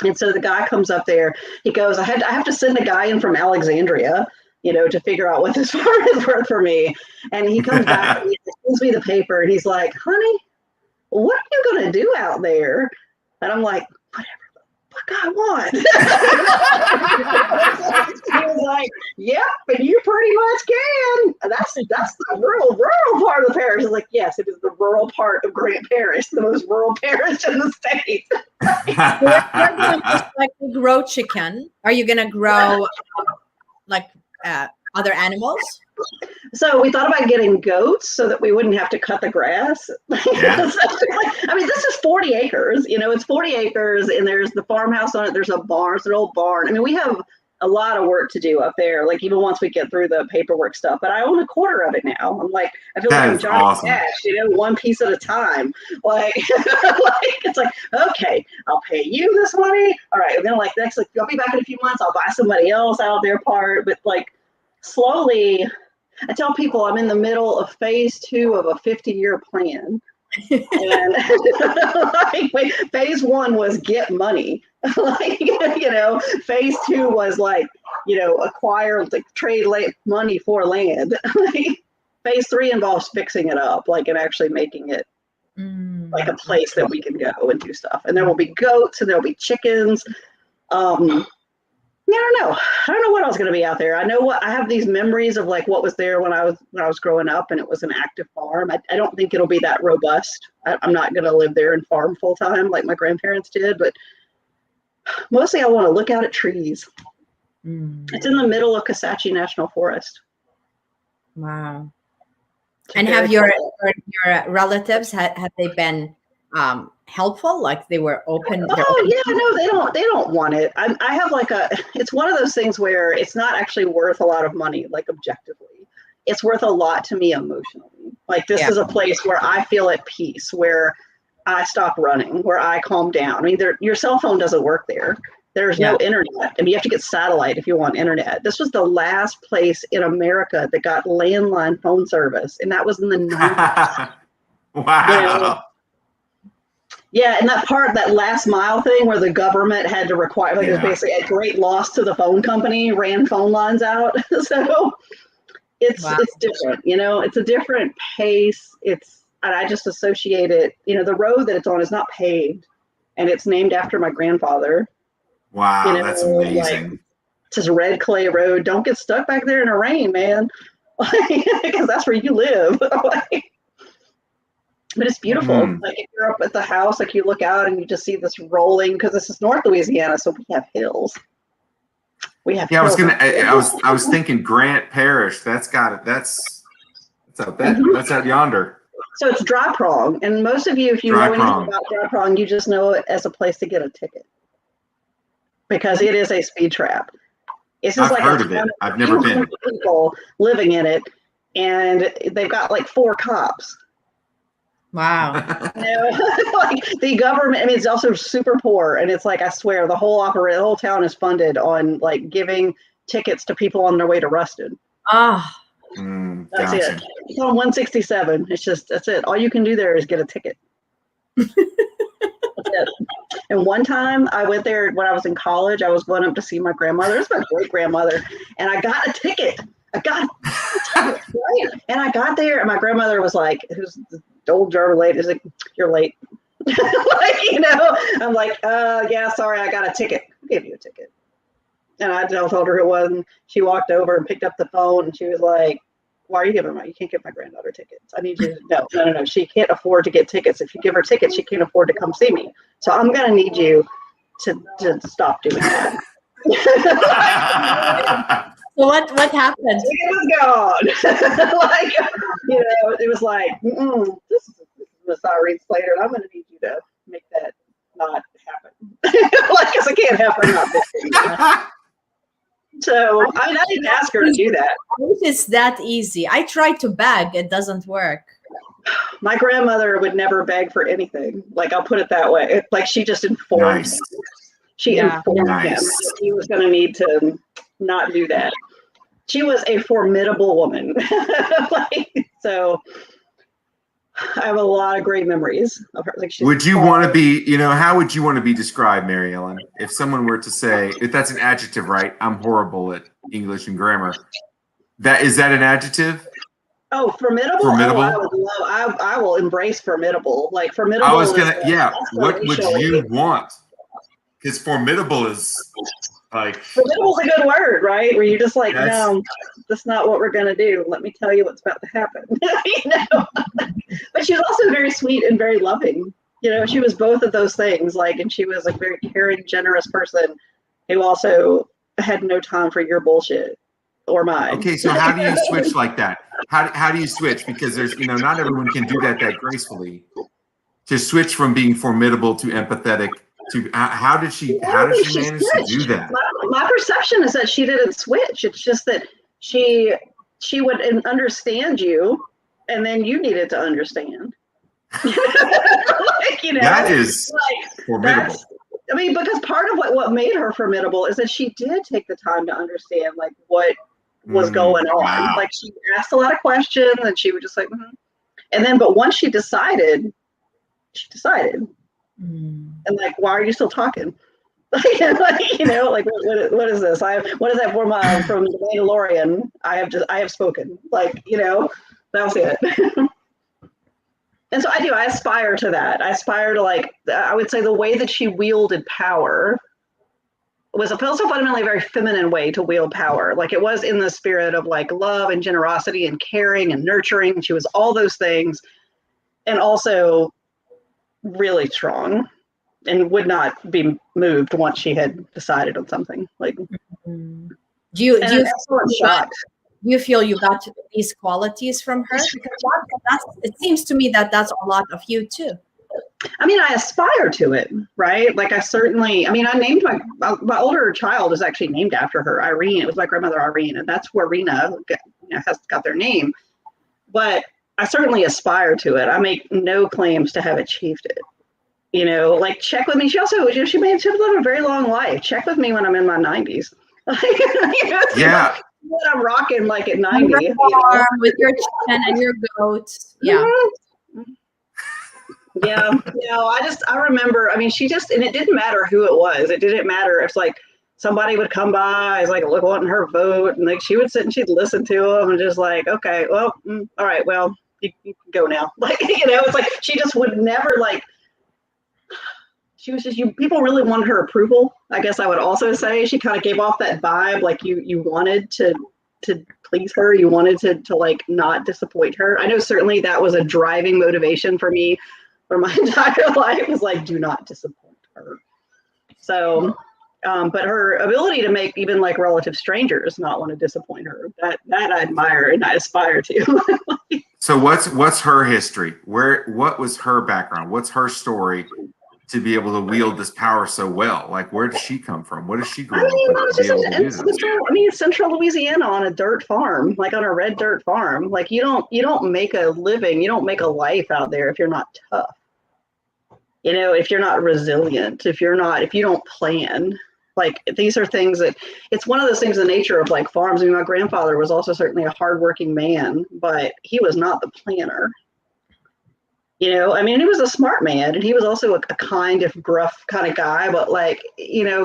And so the guy comes up there, he goes, I have to send a guy in from Alexandria, to figure out what this farm is worth for me. And he comes back and he sends me the paper and he's like, honey, what are you going to do out there? And I'm like, whatever the fuck I want. He was like, yep, and you pretty much can. And that's the rural part of the parish. I was like, yes, it is the rural part of Grant Parish, the most rural parish in the state. You're going to just grow chicken. Are you going to grow other animals? So we thought about getting goats so that we wouldn't have to cut the grass. Yeah. I mean, this is 40 acres, it's 40 acres and there's the farmhouse on it. There's a barn, it's an old barn. I mean, we have a lot of work to do up there, like even once we get through the paperwork stuff, but I own a quarter of it now. I'm like, I feel like I'm Johnny awesome. Cash, one piece at a time. Like, it's like, okay, I'll pay you this money. All right. And then like, next, like, I'll be back in a few months. I'll buy somebody else out their part. But like slowly, I tell people I'm in the middle of phase 2 of a 50-year plan. And like, phase 1 was get money. Like, phase 2 was like, acquire, like, trade money for land. Phase 3 involves fixing it up, like, and actually making it like a place that we can go and do stuff. And there will be goats and there'll be chickens. I don't know what else going to be out there. I have these memories of like what was there when I was growing up, and it was an active farm. I don't think it'll be that robust. I'm not going to live there and farm full time like my grandparents did, but mostly I want to look out at trees. It's in the middle of Kisatchie National Forest. Wow. And have your relatives, have they been helpful? Like they were open? Oh yeah, no, they don't want it. I have like it's one of those things where it's not actually worth a lot of money, like objectively. It's worth a lot to me emotionally. Like this is a place where I feel at peace, where I stop running, where I calm down. I mean, your cell phone doesn't work there. There's no internet. I mean, you have to get satellite if you want internet. This was the last place in America that got landline phone service, and that was in the 90s. Wow. Yeah, and that last mile thing where the government had to require, like it was basically a great loss to the phone company, ran phone lines out. So it's different, it's a different pace. And I just associate it, the road that it's on is not paved, and it's named after my grandfather. Wow, that's amazing. Like, it's just red clay road. Don't get stuck back there in the rain, man, because that's where you live. But it's beautiful. Like if you're up at the house, like you look out and you just see this rolling, because this is North Louisiana, so we have hills. Hills. I was thinking Grant Parish. That's out yonder. So it's Dry Prong, and most of you, if you know anything about Dry Prong, you just know it as a place to get a ticket, because it is a speed trap. It's just I've heard of it. I've never been. People living in it, and they've got like 4 cops. Wow. Like the government, I mean, it's also super poor. And it's like, I swear the whole town is funded on like giving tickets to people on their way to Ruston. Ah. That's it. It's on 167. That's it. All you can do there is get a ticket. That's it. And one time I went there when I was in college, I was going up to see my grandmother. It's my great grandmother. And I got a ticket. Right? And I got there and my grandmother was like, who's the old German lady, is like, you're late. I'm like, yeah, sorry, I got a ticket. I'll give you a ticket. And I told her who it was, and she walked over and picked up the phone, and she was like, why are you giving you can't give my granddaughter tickets. I need you to, no. She can't afford to get tickets. If you give her tickets, she can't afford to come see me. So I'm going to need you to stop doing that. So what happened? It was gone. Like, it was like, this is Ellen Slayter. I'm going to need you to make that not happen. Like, because I can't have her not this. So, I mean, I didn't ask her to do that. It's that easy. I tried to beg. It doesn't work. My grandmother would never beg for anything. Like, I'll put it that way. Like, she just informed him. She informed him that he was going to need to not do that. She was a formidable woman. So I have a lot of great memories of her. Like, would you want to be, how would you want to be described, Mary Ellen? If someone were to say, if that's an adjective, right? I'm horrible at English and grammar. Is that an adjective? Oh, formidable. Formidable. Oh, I will embrace formidable. Like formidable. I was gonna. What would you want? Because formidable is like. Formidable's a good word, right? Where you're just like, no, that's not what we're gonna do. Let me tell you what's about to happen. But she was also very sweet and very loving. She was both of those things. Like, and she was a very caring, generous person who also had no time for your bullshit. or mine. Okay, so how do you switch like that? How do you switch? Because there's, not everyone can do that gracefully. To switch from being formidable to empathetic to how did she manage to do that? My perception is that she didn't switch. It's just that she would understand you, and then you needed to understand. That is formidable. Because part of what made her formidable is that she did take the time to understand what was going on. Wow. Like, she asked a lot of questions, and she would just and then, but once she decided. And why are you still talking? What is this? What is that from the Mandalorian? I have spoken. That was it. And so I aspire to that. I aspire to I would say the way that she wielded power was also fundamentally a very feminine way to wield power. It was in the spirit of love and generosity and caring and nurturing. She was all those things, and also really strong, and would not be moved once she had decided on something. Do you feel you got these qualities from her? Because it seems to me that's a lot of you too. I aspire to it, right? I certainly, I named my older child is actually named after her, Irene. It was my grandmother, Irene, and that's where Rena has got their name. But I certainly aspire to it. I make no claims to have achieved it. Check with me. She also, she lived a very long life. Check with me when I'm in my 90s. Yeah. What I'm rocking at 90. With your chicken and your goats. Yeah. Yeah. I remember, she just, and it didn't matter who it was. It didn't matter if somebody would come by, wanting her vote, and she would sit and she'd listen to them and just okay, well, all right, well, you can go now. It's she just would never she was just, people really wanted her approval. I guess I would also say she kind of gave off that vibe, you wanted to please her. You wanted to not disappoint her. I know certainly that was a driving motivation for me for my entire life, was do not disappoint her. So, but her ability to make even relative strangers not want to disappoint her, that I admire and I aspire to. So what's her history? What was her background? What's her story to be able to wield this power so well? Where did she come from? What does she grow up with to be able to do this? Central Louisiana on a dirt farm, on a red dirt farm. You don't make a living, you don't make a life out there if you're not tough. If you're not resilient, if you don't plan. These are things that, it's one of those things, the nature of farms. My grandfather was also certainly a hardworking man, but he was not the planner. He was a smart man, and he was also a kind, if gruff kind of guy, but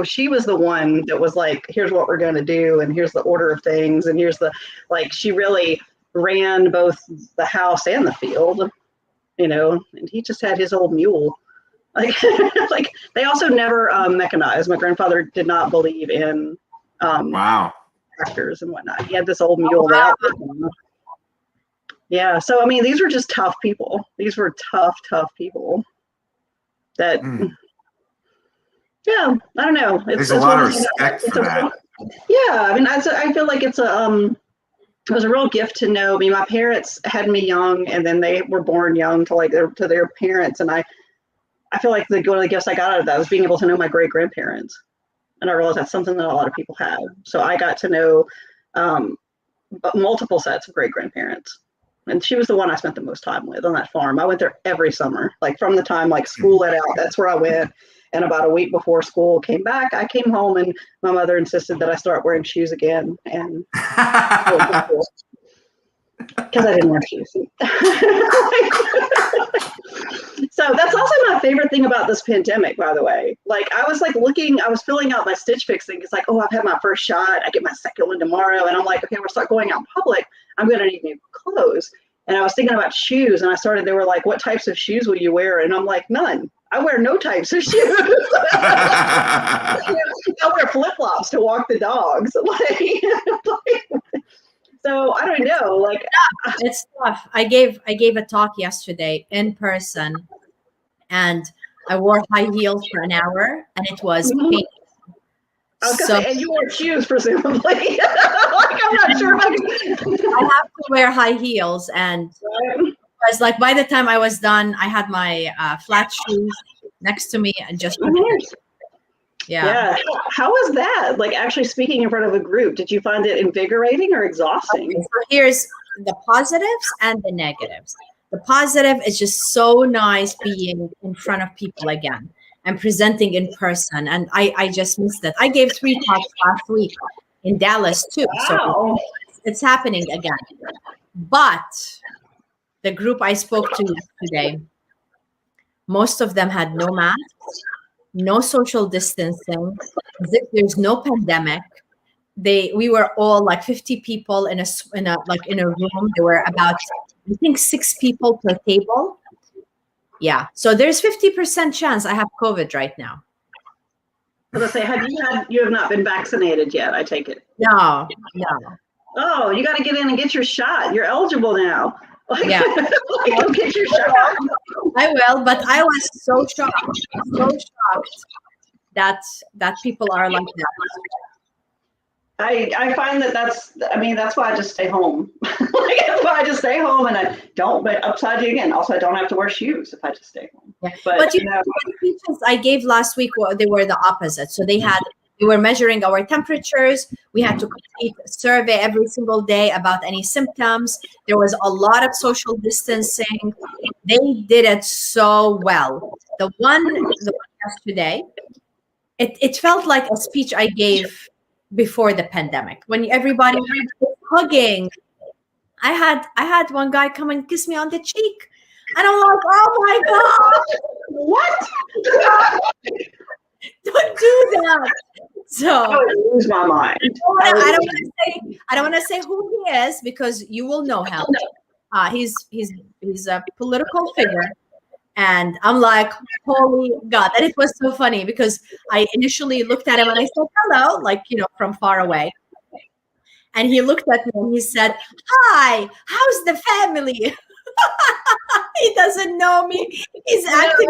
she was the one that was here's what we're going to do, and here's the order of things, and here's the, she really ran both the house and the field, and he just had his old mule. They also never mechanized. My grandfather did not believe in tractors and whatnot. He had this old mule out. Yeah. So, these were just tough people. These were tough people that, yeah, I don't know. There's a lot of respect for that. Yeah. I feel like it was a real gift to know. My parents had me young, and then they were born young to their parents. And I feel like one of the gifts I got out of that was being able to know my great grandparents. And I realized that's something that a lot of people have. So I got to know multiple sets of great grandparents. And she was the one I spent the most time with on that farm. I went there every summer, from the time school let out, that's where I went. And about a week before school came back, I came home, and my mother insisted that I start wearing shoes again. And because I didn't wear shoes. So that's also my favorite thing about this pandemic, by the way. I was I was filling out my Stitch Fix thing. It's I've had my first shot. I get my second one tomorrow. And I'm okay, we'll start going out in public. I'm going to need new clothes. And I was thinking about shoes, and they were what types of shoes will you wear? And I'm none. I wear no types of shoes. I wear flip-flops to walk the dogs. So I don't know, it's tough. I gave a talk yesterday in person, and I wore high heels for an hour, and it was painful. I was gonna say, and you wear shoes, presumably. Like, I'm not sure if I have to wear high heels, and because like by the time I was done, I had my flat shoes next to me and just yeah. How was that? Like actually speaking in front of a group, did you find it invigorating or exhausting? Okay, so here's the positives and the negatives. The positive is just so nice being in front of people again and presenting in person. And I just missed it. I gave 3 talks last week in Dallas too. Wow. So it's happening again. But the group I spoke to yesterday, most of them had no masks, no social distancing. There's no pandemic. We were all like 50 people in a room. There were about, I think, 6 people per table. Yeah. So there's 50% chance I have COVID right now. I was gonna say, you have not been vaccinated yet, I take it. No. Oh, you got to get in and get your shot. You're eligible now. Yeah. Go get your shot. I will, but I was so shocked that people are like that. I find that's why I just stay home. That's why I just stay home, and I don't, but upside you again. Also, I don't have to wear shoes if I just stay home. Yeah. But you know, the speeches I gave last week, they were the opposite. So they were measuring our temperatures. We had to complete a survey every single day about any symptoms. There was a lot of social distancing. They did it so well. The one yesterday, it felt like a speech I gave before the pandemic, when everybody was hugging. I had one guy come and kiss me on the cheek, and I'm like, oh my God, what? Don't do that. So I would lose my mind. I don't want to say who he is, because you will know him. He's a political figure. And I'm like, holy God. And it was so funny because I initially looked at him and I said, hello, like, from far away. And he looked at me and he said, hi, how's the family? He doesn't know me. He's acting.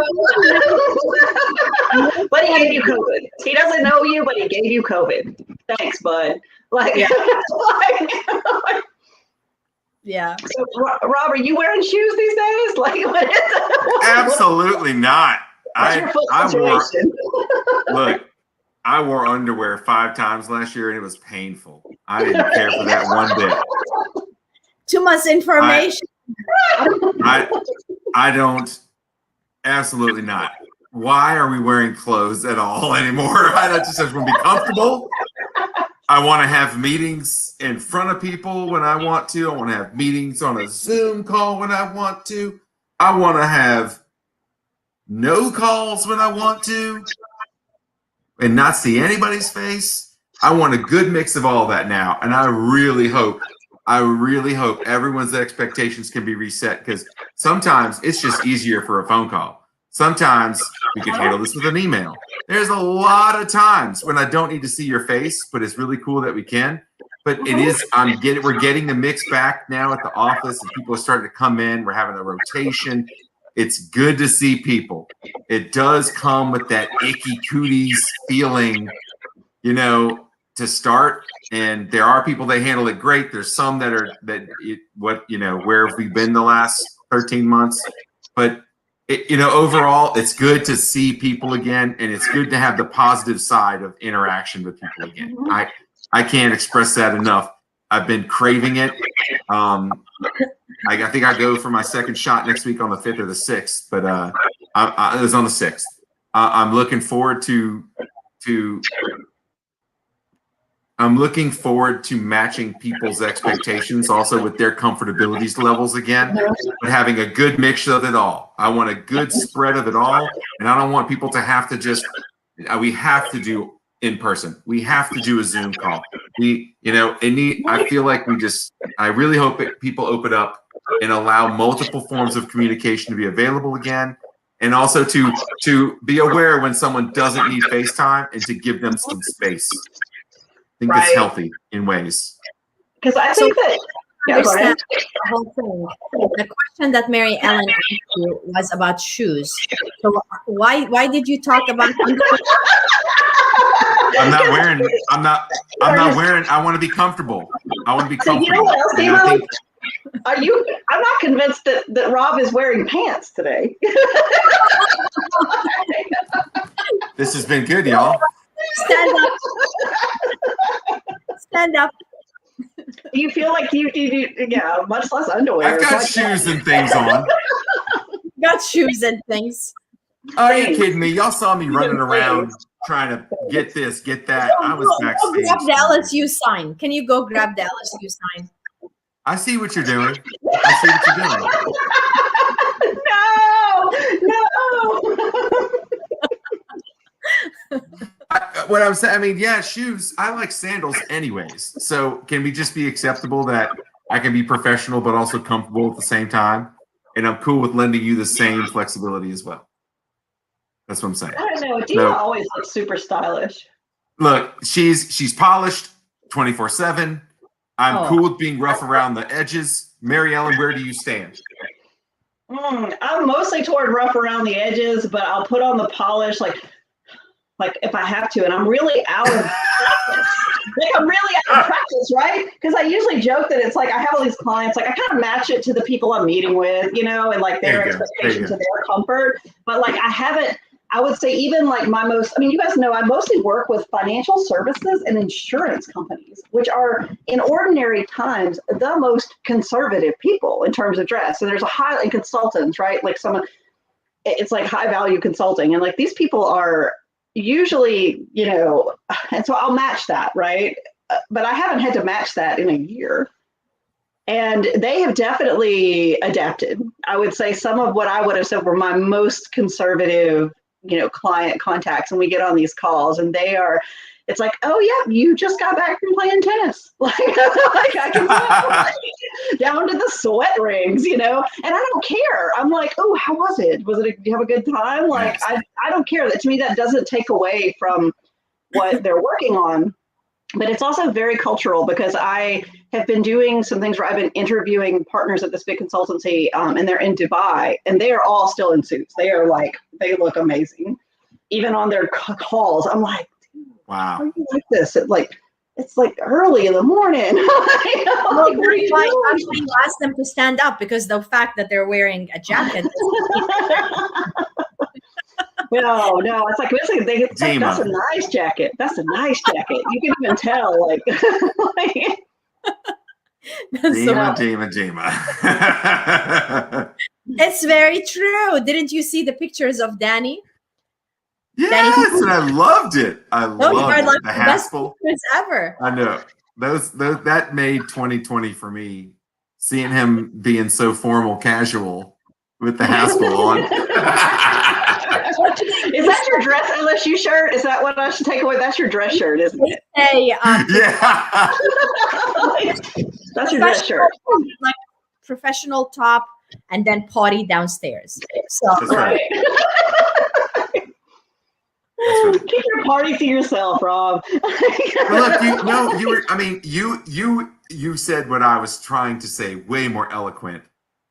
But he gave you COVID. He doesn't know you, but he gave you COVID. Thanks, bud. Yeah. So, Rob, are you wearing shoes these days? Like, what is it? Absolutely not. I wore underwear 5 times last year, and it was painful. I didn't care for that one bit. Too much information. I don't. Absolutely not. Why are we wearing clothes at all anymore? I just want to be comfortable. I want to have meetings in front of people when I want to. I want to have meetings on a Zoom call when I want to. I want to have no calls when I want to and not see anybody's face. I want a good mix of all that now. And I really hope everyone's expectations can be reset, because sometimes it's just easier for a phone call. Sometimes we can handle this with an email. There's a lot of times when I don't need to see your face, but it's really cool that we can. But we're getting the mix back now at the office, and people are starting to come in. We're having a rotation. It's good to see people. It does come with that icky cooties feeling, to start. And there are people that handle it great. There's some where have we been the last 13 months? But overall, it's good to see people again, and it's good to have the positive side of interaction with people again. I can't express that enough. I've been craving it. I think I go for my second shot next week on the 5th or the 6th, but it was on the 6th. I'm looking forward to matching people's expectations also with their comfortability levels again, but having a good mixture of it all. I want a good spread of it all, and I don't want people to have to we have to do in person. We have to do a Zoom call. I feel like I really hope that people open up and allow multiple forms of communication to be available again, and also to be aware when someone doesn't need FaceTime and to give them some space. I think it's healthy in ways. Because I think understand the whole thing. The question that Mary Ellen asked you was about shoes. So why did you talk about underwear? I'm not wearing. I'm not wearing. I want to be comfortable. I want to be comfortable. You know what else, And I think I'm not convinced that Rob is wearing pants today. this has been good, y'all. Stand up. Stand up. Do you feel like you yeah, much less underwear? I've got shoes and things on. Got shoes and things. Are you kidding me? Y'all saw me running around trying to get this, get that. I was Go backstage. grab the LSU sign. Can you go grab the LSU sign? I see what you're doing. I see what you're doing. No. What I'm saying, I mean, yeah, shoes. I like sandals anyways. So can we just be acceptable that I can be professional but also comfortable at the same time? And I'm cool with lending you the same flexibility as well. That's what I'm saying. I don't know. Dima always looks super stylish. Look, she's polished 24/7. I'm cool with being rough around the edges. Mary Ellen, where do you stand? I'm mostly toward rough around the edges, but I'll put on the polish like if I have to, and I'm really out of practice. I'm really out of practice, right? Because I usually joke that it's like I have all these clients, like I kind of match it to the people I'm meeting with, and like their expectations of their comfort. But like I would say even like you guys know I mostly work with financial services and insurance companies, which are in ordinary times the most conservative people in terms of dress. So there's and consultants, right? Like it's like high value consulting, and like these people are usually, and so I'll match that, right? But I haven't had to match that in a year. And they have definitely adapted. I would say some of what I would have said were my most conservative, client contacts. And we get on these calls and it's like, oh yeah, you just got back from playing tennis. Like I can down to the sweat rings, and I don't care. I'm like, oh, how was it? Do you have a good time? Like, I don't care. That to me, that doesn't take away from what they're working on. But it's also very cultural because I have been doing some things where I've been interviewing partners at this big consultancy, and they're in Dubai, and they are all still in suits. They look amazing. Even on their calls, I'm like, wow. How do you like this? It's like early in the morning. Well, actually, you ask them to stand up because the fact that they're wearing a jacket. No, it's like that's a nice jacket. That's a nice jacket. You can even tell, Dima. It's very true. Didn't you see the pictures of Danny? Yes, and I loved it. I loved like the haspel ever. I know those that made 2020 for me. Seeing him being so formal, casual with the haspel on. Is that your dress LSU shirt? Is that what I should take away? That's your dress shirt, isn't it? Hey, yeah. That's your dress shirt. Like professional top and then potty downstairs. So That's right. Keep your party to yourself, Rob. Well, look, you said what I was trying to say way more eloquent.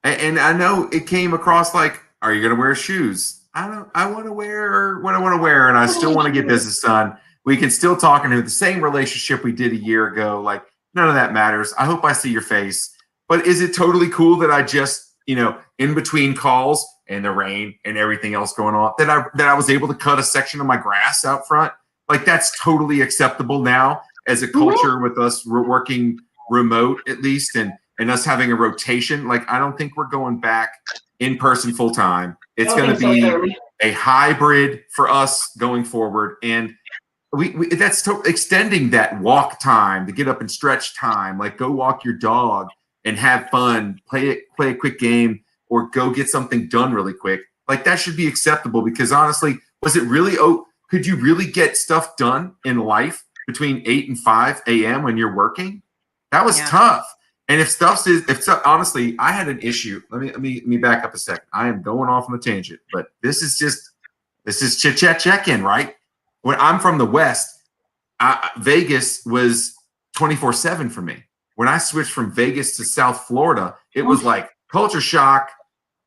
And I know it came across like, are you going to wear shoes? I want to wear what I want to wear, and I still want to get business done. We can still talk and have the same relationship we did a year ago. Like, none of that matters. I hope I see your face. But is it totally cool that I just, in between calls and the rain and everything else going on, that I was able to cut a section of my grass out front? Like, that's totally acceptable now as a culture with us working remote, at least, and us having a rotation. Like, I don't think we're going back in person full time. It's going to be a hybrid for us going forward. And that's extending that walk time, to get up and stretch time, like go walk your dog and have fun, play a quick game, or go get something done really quick. Like, that should be acceptable, because honestly, could you really get stuff done in life between 8 and 5 a.m. when you're working? That was tough. And honestly, I had an issue. Let me back up a second. I am going off on a tangent, but this is chit chat check-in, right? When I'm from the West, Vegas was 24/7 for me. When I switched from Vegas to South Florida, it was like culture shock.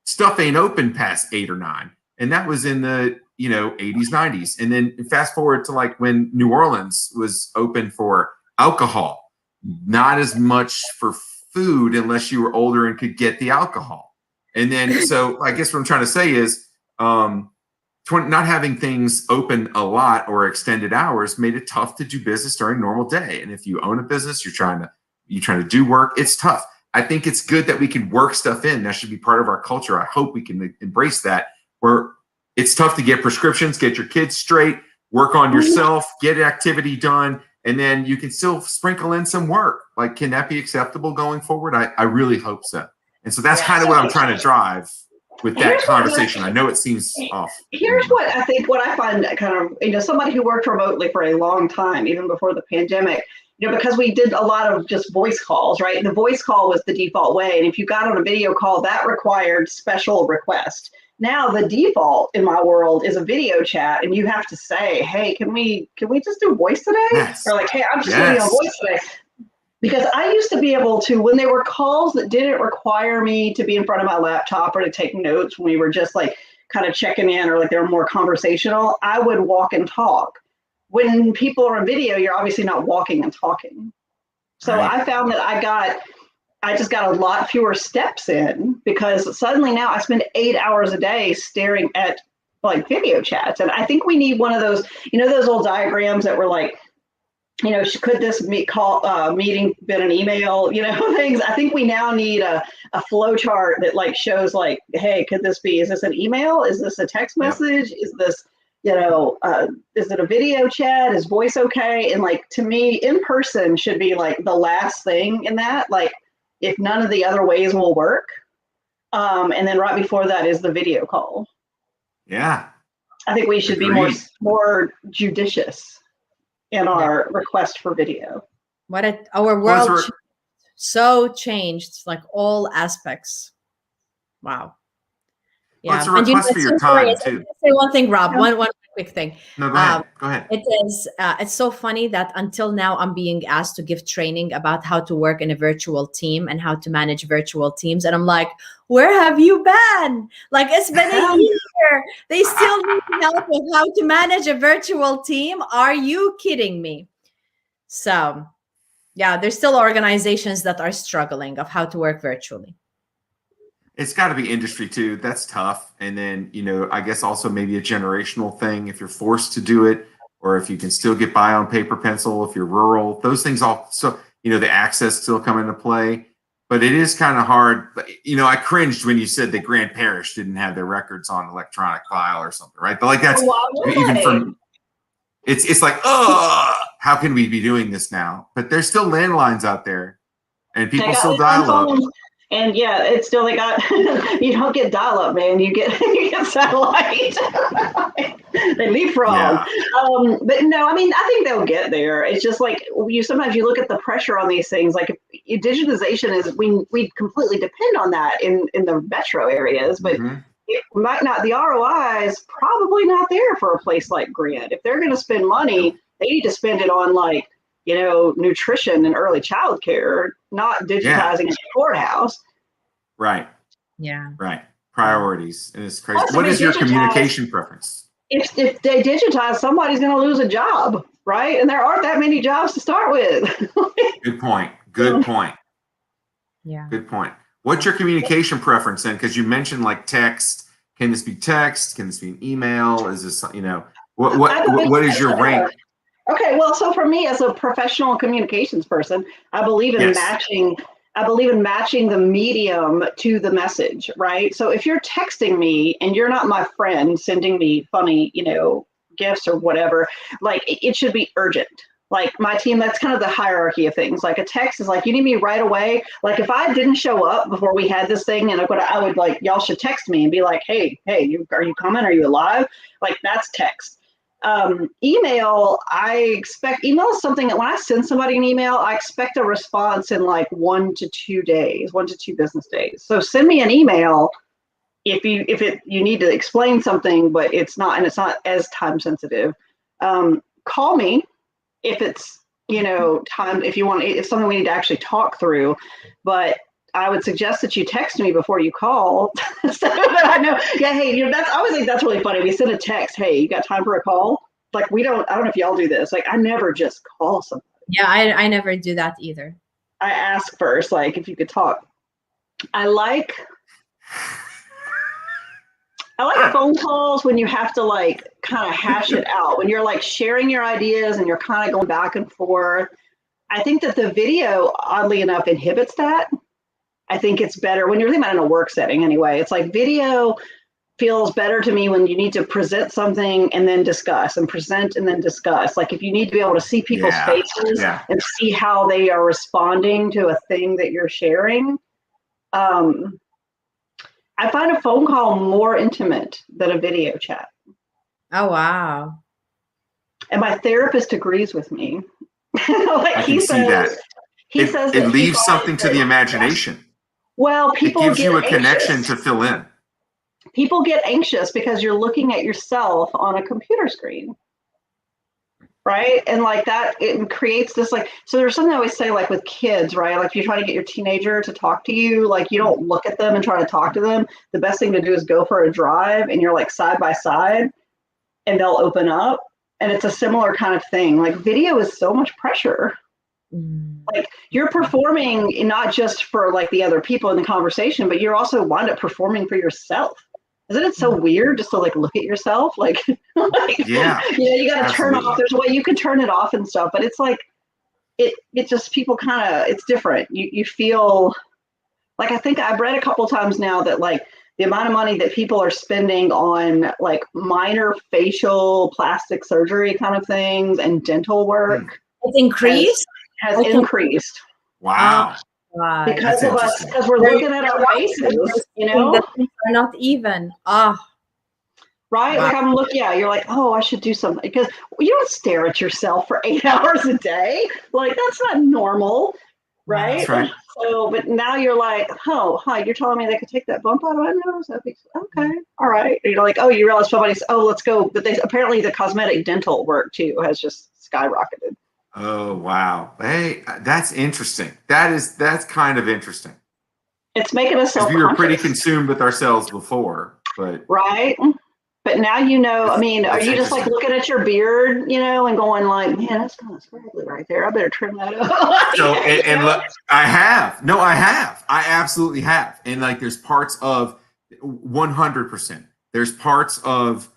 Stuff ain't open past 8 or 9. And that was in the, 80s, 90s. And then fast forward to like when New Orleans was open for alcohol, not as much for food unless you were older and could get the alcohol. And then, so I guess what I'm trying to say is not having things open a lot or extended hours made it tough to do business during normal day. And if you own a business, you're trying to do work, it's tough. I think it's good that we can work stuff in. That should be part of our culture. I hope we can embrace that, where it's tough to get prescriptions, get your kids straight, work on yourself, get activity done, and then you can still sprinkle in some work. Like, can that be acceptable going forward? I really hope so. And so that's kind of what I'm trying to drive with that conversation. I know it seems off. Here's what I find kind of, somebody who worked remotely for a long time, even before the pandemic, because we did a lot of just voice calls, right? The voice call was the default way. And if you got on a video call, that required special request. Now the default in my world is a video chat, and you have to say, hey, can we just do voice today? Yes. Or like, hey, I'm just doing a voice today. Because I used to be able to, when there were calls that didn't require me to be in front of my laptop or to take notes, when we were just like kind of checking in, or like they were more conversational, I would walk and talk. When people are on video, you're obviously not walking and talking. So right. I found that I just got a lot fewer steps in, because suddenly now I spend 8 hours a day staring at like video chats. And I think we need one of those, those old diagrams that were like, could this meeting been an email, things. I think we now need a flow chart that like shows like, hey, is this an email? Is this a text message? Is this, is it a video chat? Is voice okay? And like, to me, in person should be like the last thing in that, like if none of the other ways will work. And then right before that is the video call. Yeah. I think we should be more judicious in our request for video. Our world so changed, like all aspects. Wow. Yeah. Well, it's a request for your time too. Say one thing, Rob. One quick thing. No, go ahead. Go ahead. It is. It's so funny that until now I'm being asked to give training about how to work in a virtual team and how to manage virtual teams, and I'm like, where have you been? Like, it's been a year. They still need help with how to manage a virtual team. Are you kidding me? So, yeah, there's still organizations that are struggling of how to work virtually. It's got to be industry too. That's tough. And then, I guess also maybe a generational thing, if you're forced to do it, or if you can still get by on paper pencil, if you're rural, those things also, the access still come into play. But it is kind of hard. I cringed when you said that Grand Parish didn't have their records on electronic file or something, right? But like that's even from, it's like, how can we be doing this now? But there's still landlines out there, and people still dial up. And yeah, it's still, they got, you don't get dial up, man. You get satellite. They leapfrog. Yeah. But no, I think they'll get there. It's just like sometimes you look at the pressure on these things. Like digitization is, we completely depend on that in the metro areas, but it might not. The ROI is probably not there for a place like Grant. If they're going to spend money, they need to spend it on like, nutrition and early child care, not digitizing a courthouse. Right. Yeah. Right. Priorities. And it's crazy. What is your communication preference? If they digitize, somebody's going to lose a job, right? And there aren't that many jobs to start with. Good point. Good point. Yeah. Good point. What's your communication preference then? Because you mentioned like text. Can this be text? Can this be an email? Is this, what is your rank? Okay, well, so for me as a professional communications person, I believe in matching the medium to the message, right? So if you're texting me and you're not my friend sending me funny, gifts or whatever, like it should be urgent. Like my team, that's kind of the hierarchy of things. Like a text is like, you need me right away. Like if I didn't show up before we had this thing, and I would like, y'all should text me and be like, hey, are you coming? Are you alive? Like that's text. Email, email is something that when I send somebody an email, I expect a response in like 1 to 2 days, 1 to 2 business days. So send me an email if you need to explain something, but it's not as time sensitive. Call me if it's, time, if something we need to actually talk through, but I would suggest that you text me before you call so that I know. Yeah, hey, I always think that's really funny. We send a text, hey, you got time for a call? Like I don't know if y'all do this. Like I never just call somebody. Yeah, I never do that either. I ask first, like if you could talk. I like phone calls when you have to like kind of hash it out, when you're like sharing your ideas and you're kind of going back and forth. I think that the video, oddly enough, inhibits that. I think it's better when you're thinking about it in a work setting anyway. It's like video feels better to me when you need to present something and then discuss, and present and then discuss. Like if you need to be able to see people's faces and see how they are responding to a thing that you're sharing. I find a phone call more intimate than a video chat. Oh, wow. And my therapist agrees with me. Like I can see that. He says it leaves something to the imagination. Well, people it gives you a anxious. connection to fill in. People get anxious because you're looking at yourself on a computer screen. Right. And like that, it creates this like, so there's something I always say, like with kids, right? Like if you're trying to get your teenager to talk to you, like you don't look at them and try to talk to them. The best thing to do is go for a drive and you're like side by side and they'll open up. And it's a similar kind of thing. Like video is so much pressure. Like you're performing not just for like the other people in the conversation, but you're also wind up performing for yourself. Isn't it so weird just to like look at yourself? Like, yeah, you got to turn off. There's a way you can turn it off and stuff, but it's like, it just people kind of, it's different. You feel like, I think I've read a couple times now that like the amount of money that people are spending on like minor facial plastic surgery kind of things and dental work. It's increased? Has increased. Wow. Because of us, because we're looking at our faces, you know? They're not even. Right? Wow. Like I'm looking, you're like, oh, I should do something. Because you don't stare at yourself for 8 hours a day. Like, that's not normal, right? That's right. So, but now you're like, oh, hi, you're telling me they could take that bump out of my nose? Okay, all right. And you're like, oh, you realize somebody's, let's go. But apparently the cosmetic dental work, too, has just skyrocketed. Oh, wow. Hey, that's interesting. That's kind of interesting. It's making us self-conscious. We were pretty consumed with ourselves before, but. Right. But now, you know, I mean, are you just like looking at your beard, you know, and going like, man, that's kind of scraggly right there. I better trim that up. So, and look, I have. I absolutely have. And like, there's parts of 100%. There's parts of,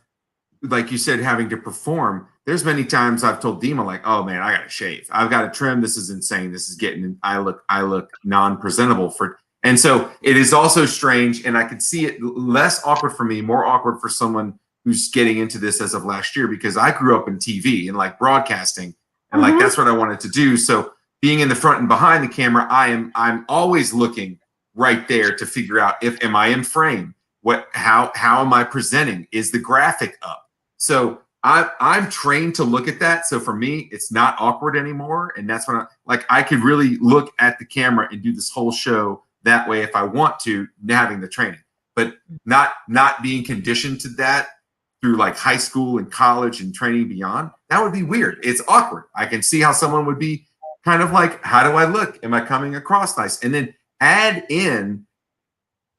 like you said, having to perform. There's many times I've told Dima, like, oh man, I got to shave. I've got to trim. This is insane. This is getting, I look non-presentable for, and so it is also strange. And I could see it less awkward for me, more awkward for someone who's getting into this as of last year, because I grew up in TV and like broadcasting and like, that's what I wanted to do. So being in the front and behind the camera, I'm always looking right there to figure out am I in frame? How am I presenting? Is the graphic up? So I'm trained to look at that. So for me, it's not awkward anymore. And that's when I could really look at the camera and do this whole show that way if I want to, having the training, but not being conditioned to that through like high school and college and training beyond. That would be weird. It's awkward. I can see how someone would be kind of like, how do I look? Am I coming across nice? And then add in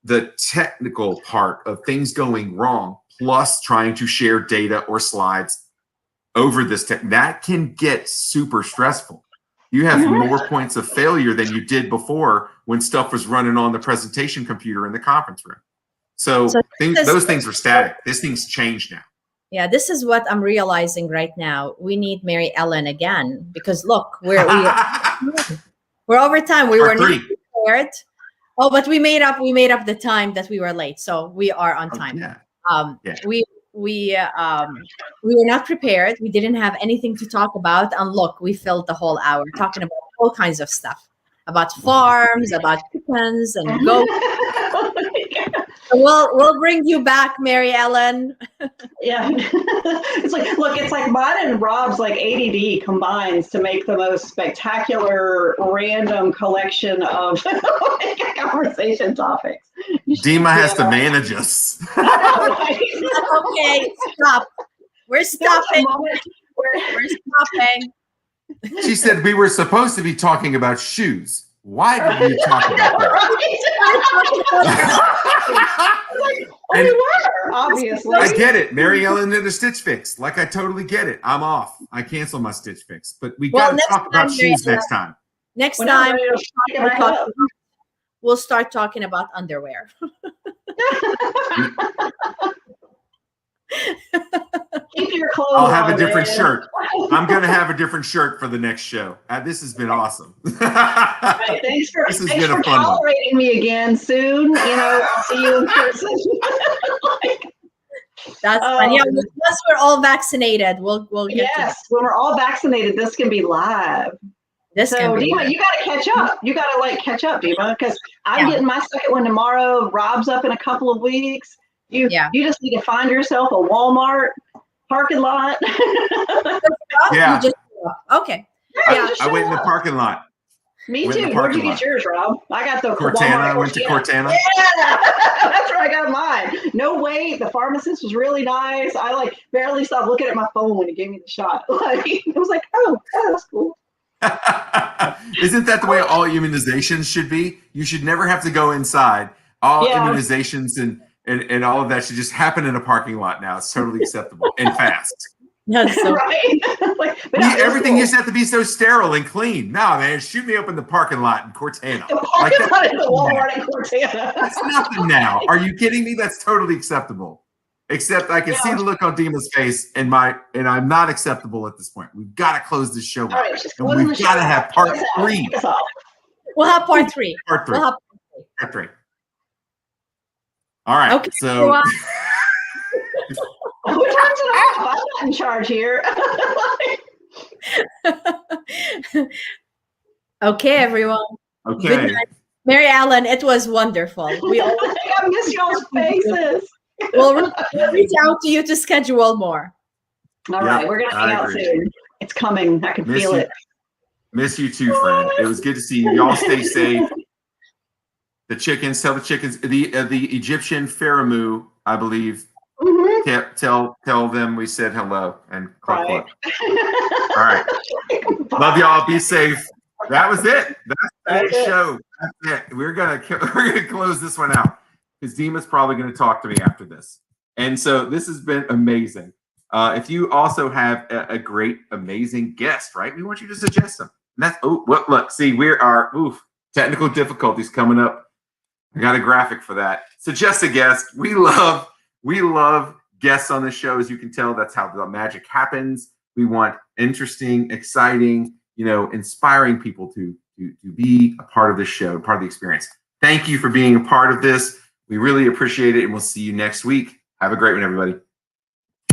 the technical part of things going wrong, plus trying to share data or slides over this that can get super stressful. You have more points of failure than you did before when stuff was running on the presentation computer in the conference room. So those things are static. This thing's changed now. Yeah, this is what I'm realizing right now. We need Mary Ellen again, because look, we're over time. We were not prepared. Oh, but we made up the time that we were late, so we are on time. We were not prepared. We didn't have anything to talk about, and look, we filled the whole hour talking about all kinds of stuff, about farms, about chickens and goats. We'll bring you back, Mary Ellen. Yeah. It's like mine and Rob's like ADD combines to make the most spectacular random collection of conversation topics. Dima has to manage us. Okay, stop. We're stopping. We're stopping. She said we were supposed to be talking about shoes. Why did we talk about that? We were, obviously. I get it. Mary Ellen did a Stitch Fix. Like, I totally get it. I'm off. I cancel my Stitch Fix. But we got to talk about shoes next time. Next time, we'll start talking about underwear. Keep your clothes I'll have on, a different man. shirt. I'm going to have a different shirt for the next show. This has been awesome. Right, thanks for fun tolerating me again soon. You know, I'll see you in person. That's fun. Yeah, once we're all vaccinated, we'll get when we're all vaccinated, this can be live. So Dima, you got to catch up. You got to catch up, Dima, because I'm getting my second one tomorrow. Rob's up in a couple of weeks. You just need to find yourself a Walmart parking lot. Yeah. Okay. I went in the parking lot. Me too. Where'd you get yours, Rob? I got the Cortana. I went to Cortana. Yeah, that's where I got mine. No wait. The pharmacist was really nice. I barely stopped looking at my phone when he gave me the shot. I was like, oh, that's cool. Isn't that the way all immunizations should be? You should never have to go inside. All immunizations and all of that should just happen in a parking lot now. It's totally acceptable and fast. That's so right. Everything used to have to be so sterile and clean. No, man, shoot me up in the parking lot in Cortana. The parking lot in the Walmart in Cortana. That's nothing now. Are you kidding me? That's totally acceptable. Except I can see the look on Dima's face, and I'm not acceptable at this point. We've got to close this show out, and we've got to have part 3. We'll have part 3. Part 3. We'll have part 3. All right. Okay. So. Who turns it off? I'm not in charge here. Okay, everyone. Okay. Good night. Mary Ellen, it was wonderful. I miss y'all's faces. We'll reach out to you to schedule more. All right, we're gonna hang out soon. It's coming. I can feel it. Miss you too, friend. It was good to see you. Y'all stay safe. The chickens, tell the chickens, the Egyptian Pharaoh, I believe. Tell them we said hello and cluck cluck. All right. Love y'all. Be safe. That was it. That's today's show. That's it. We're gonna close this one out because Dima's probably gonna talk to me after this. And so this has been amazing. If you also have a great, amazing guest, right? We want you to suggest them. And that's look. See, we are technical difficulties coming up. I got a graphic for that. Suggest a guest. We love guests on the show. As you can tell, that's how the magic happens. We want interesting, exciting, inspiring people to be a part of this show, part of the experience. Thank you for being a part of this. We really appreciate it, and we'll see you next week. Have a great one, everybody.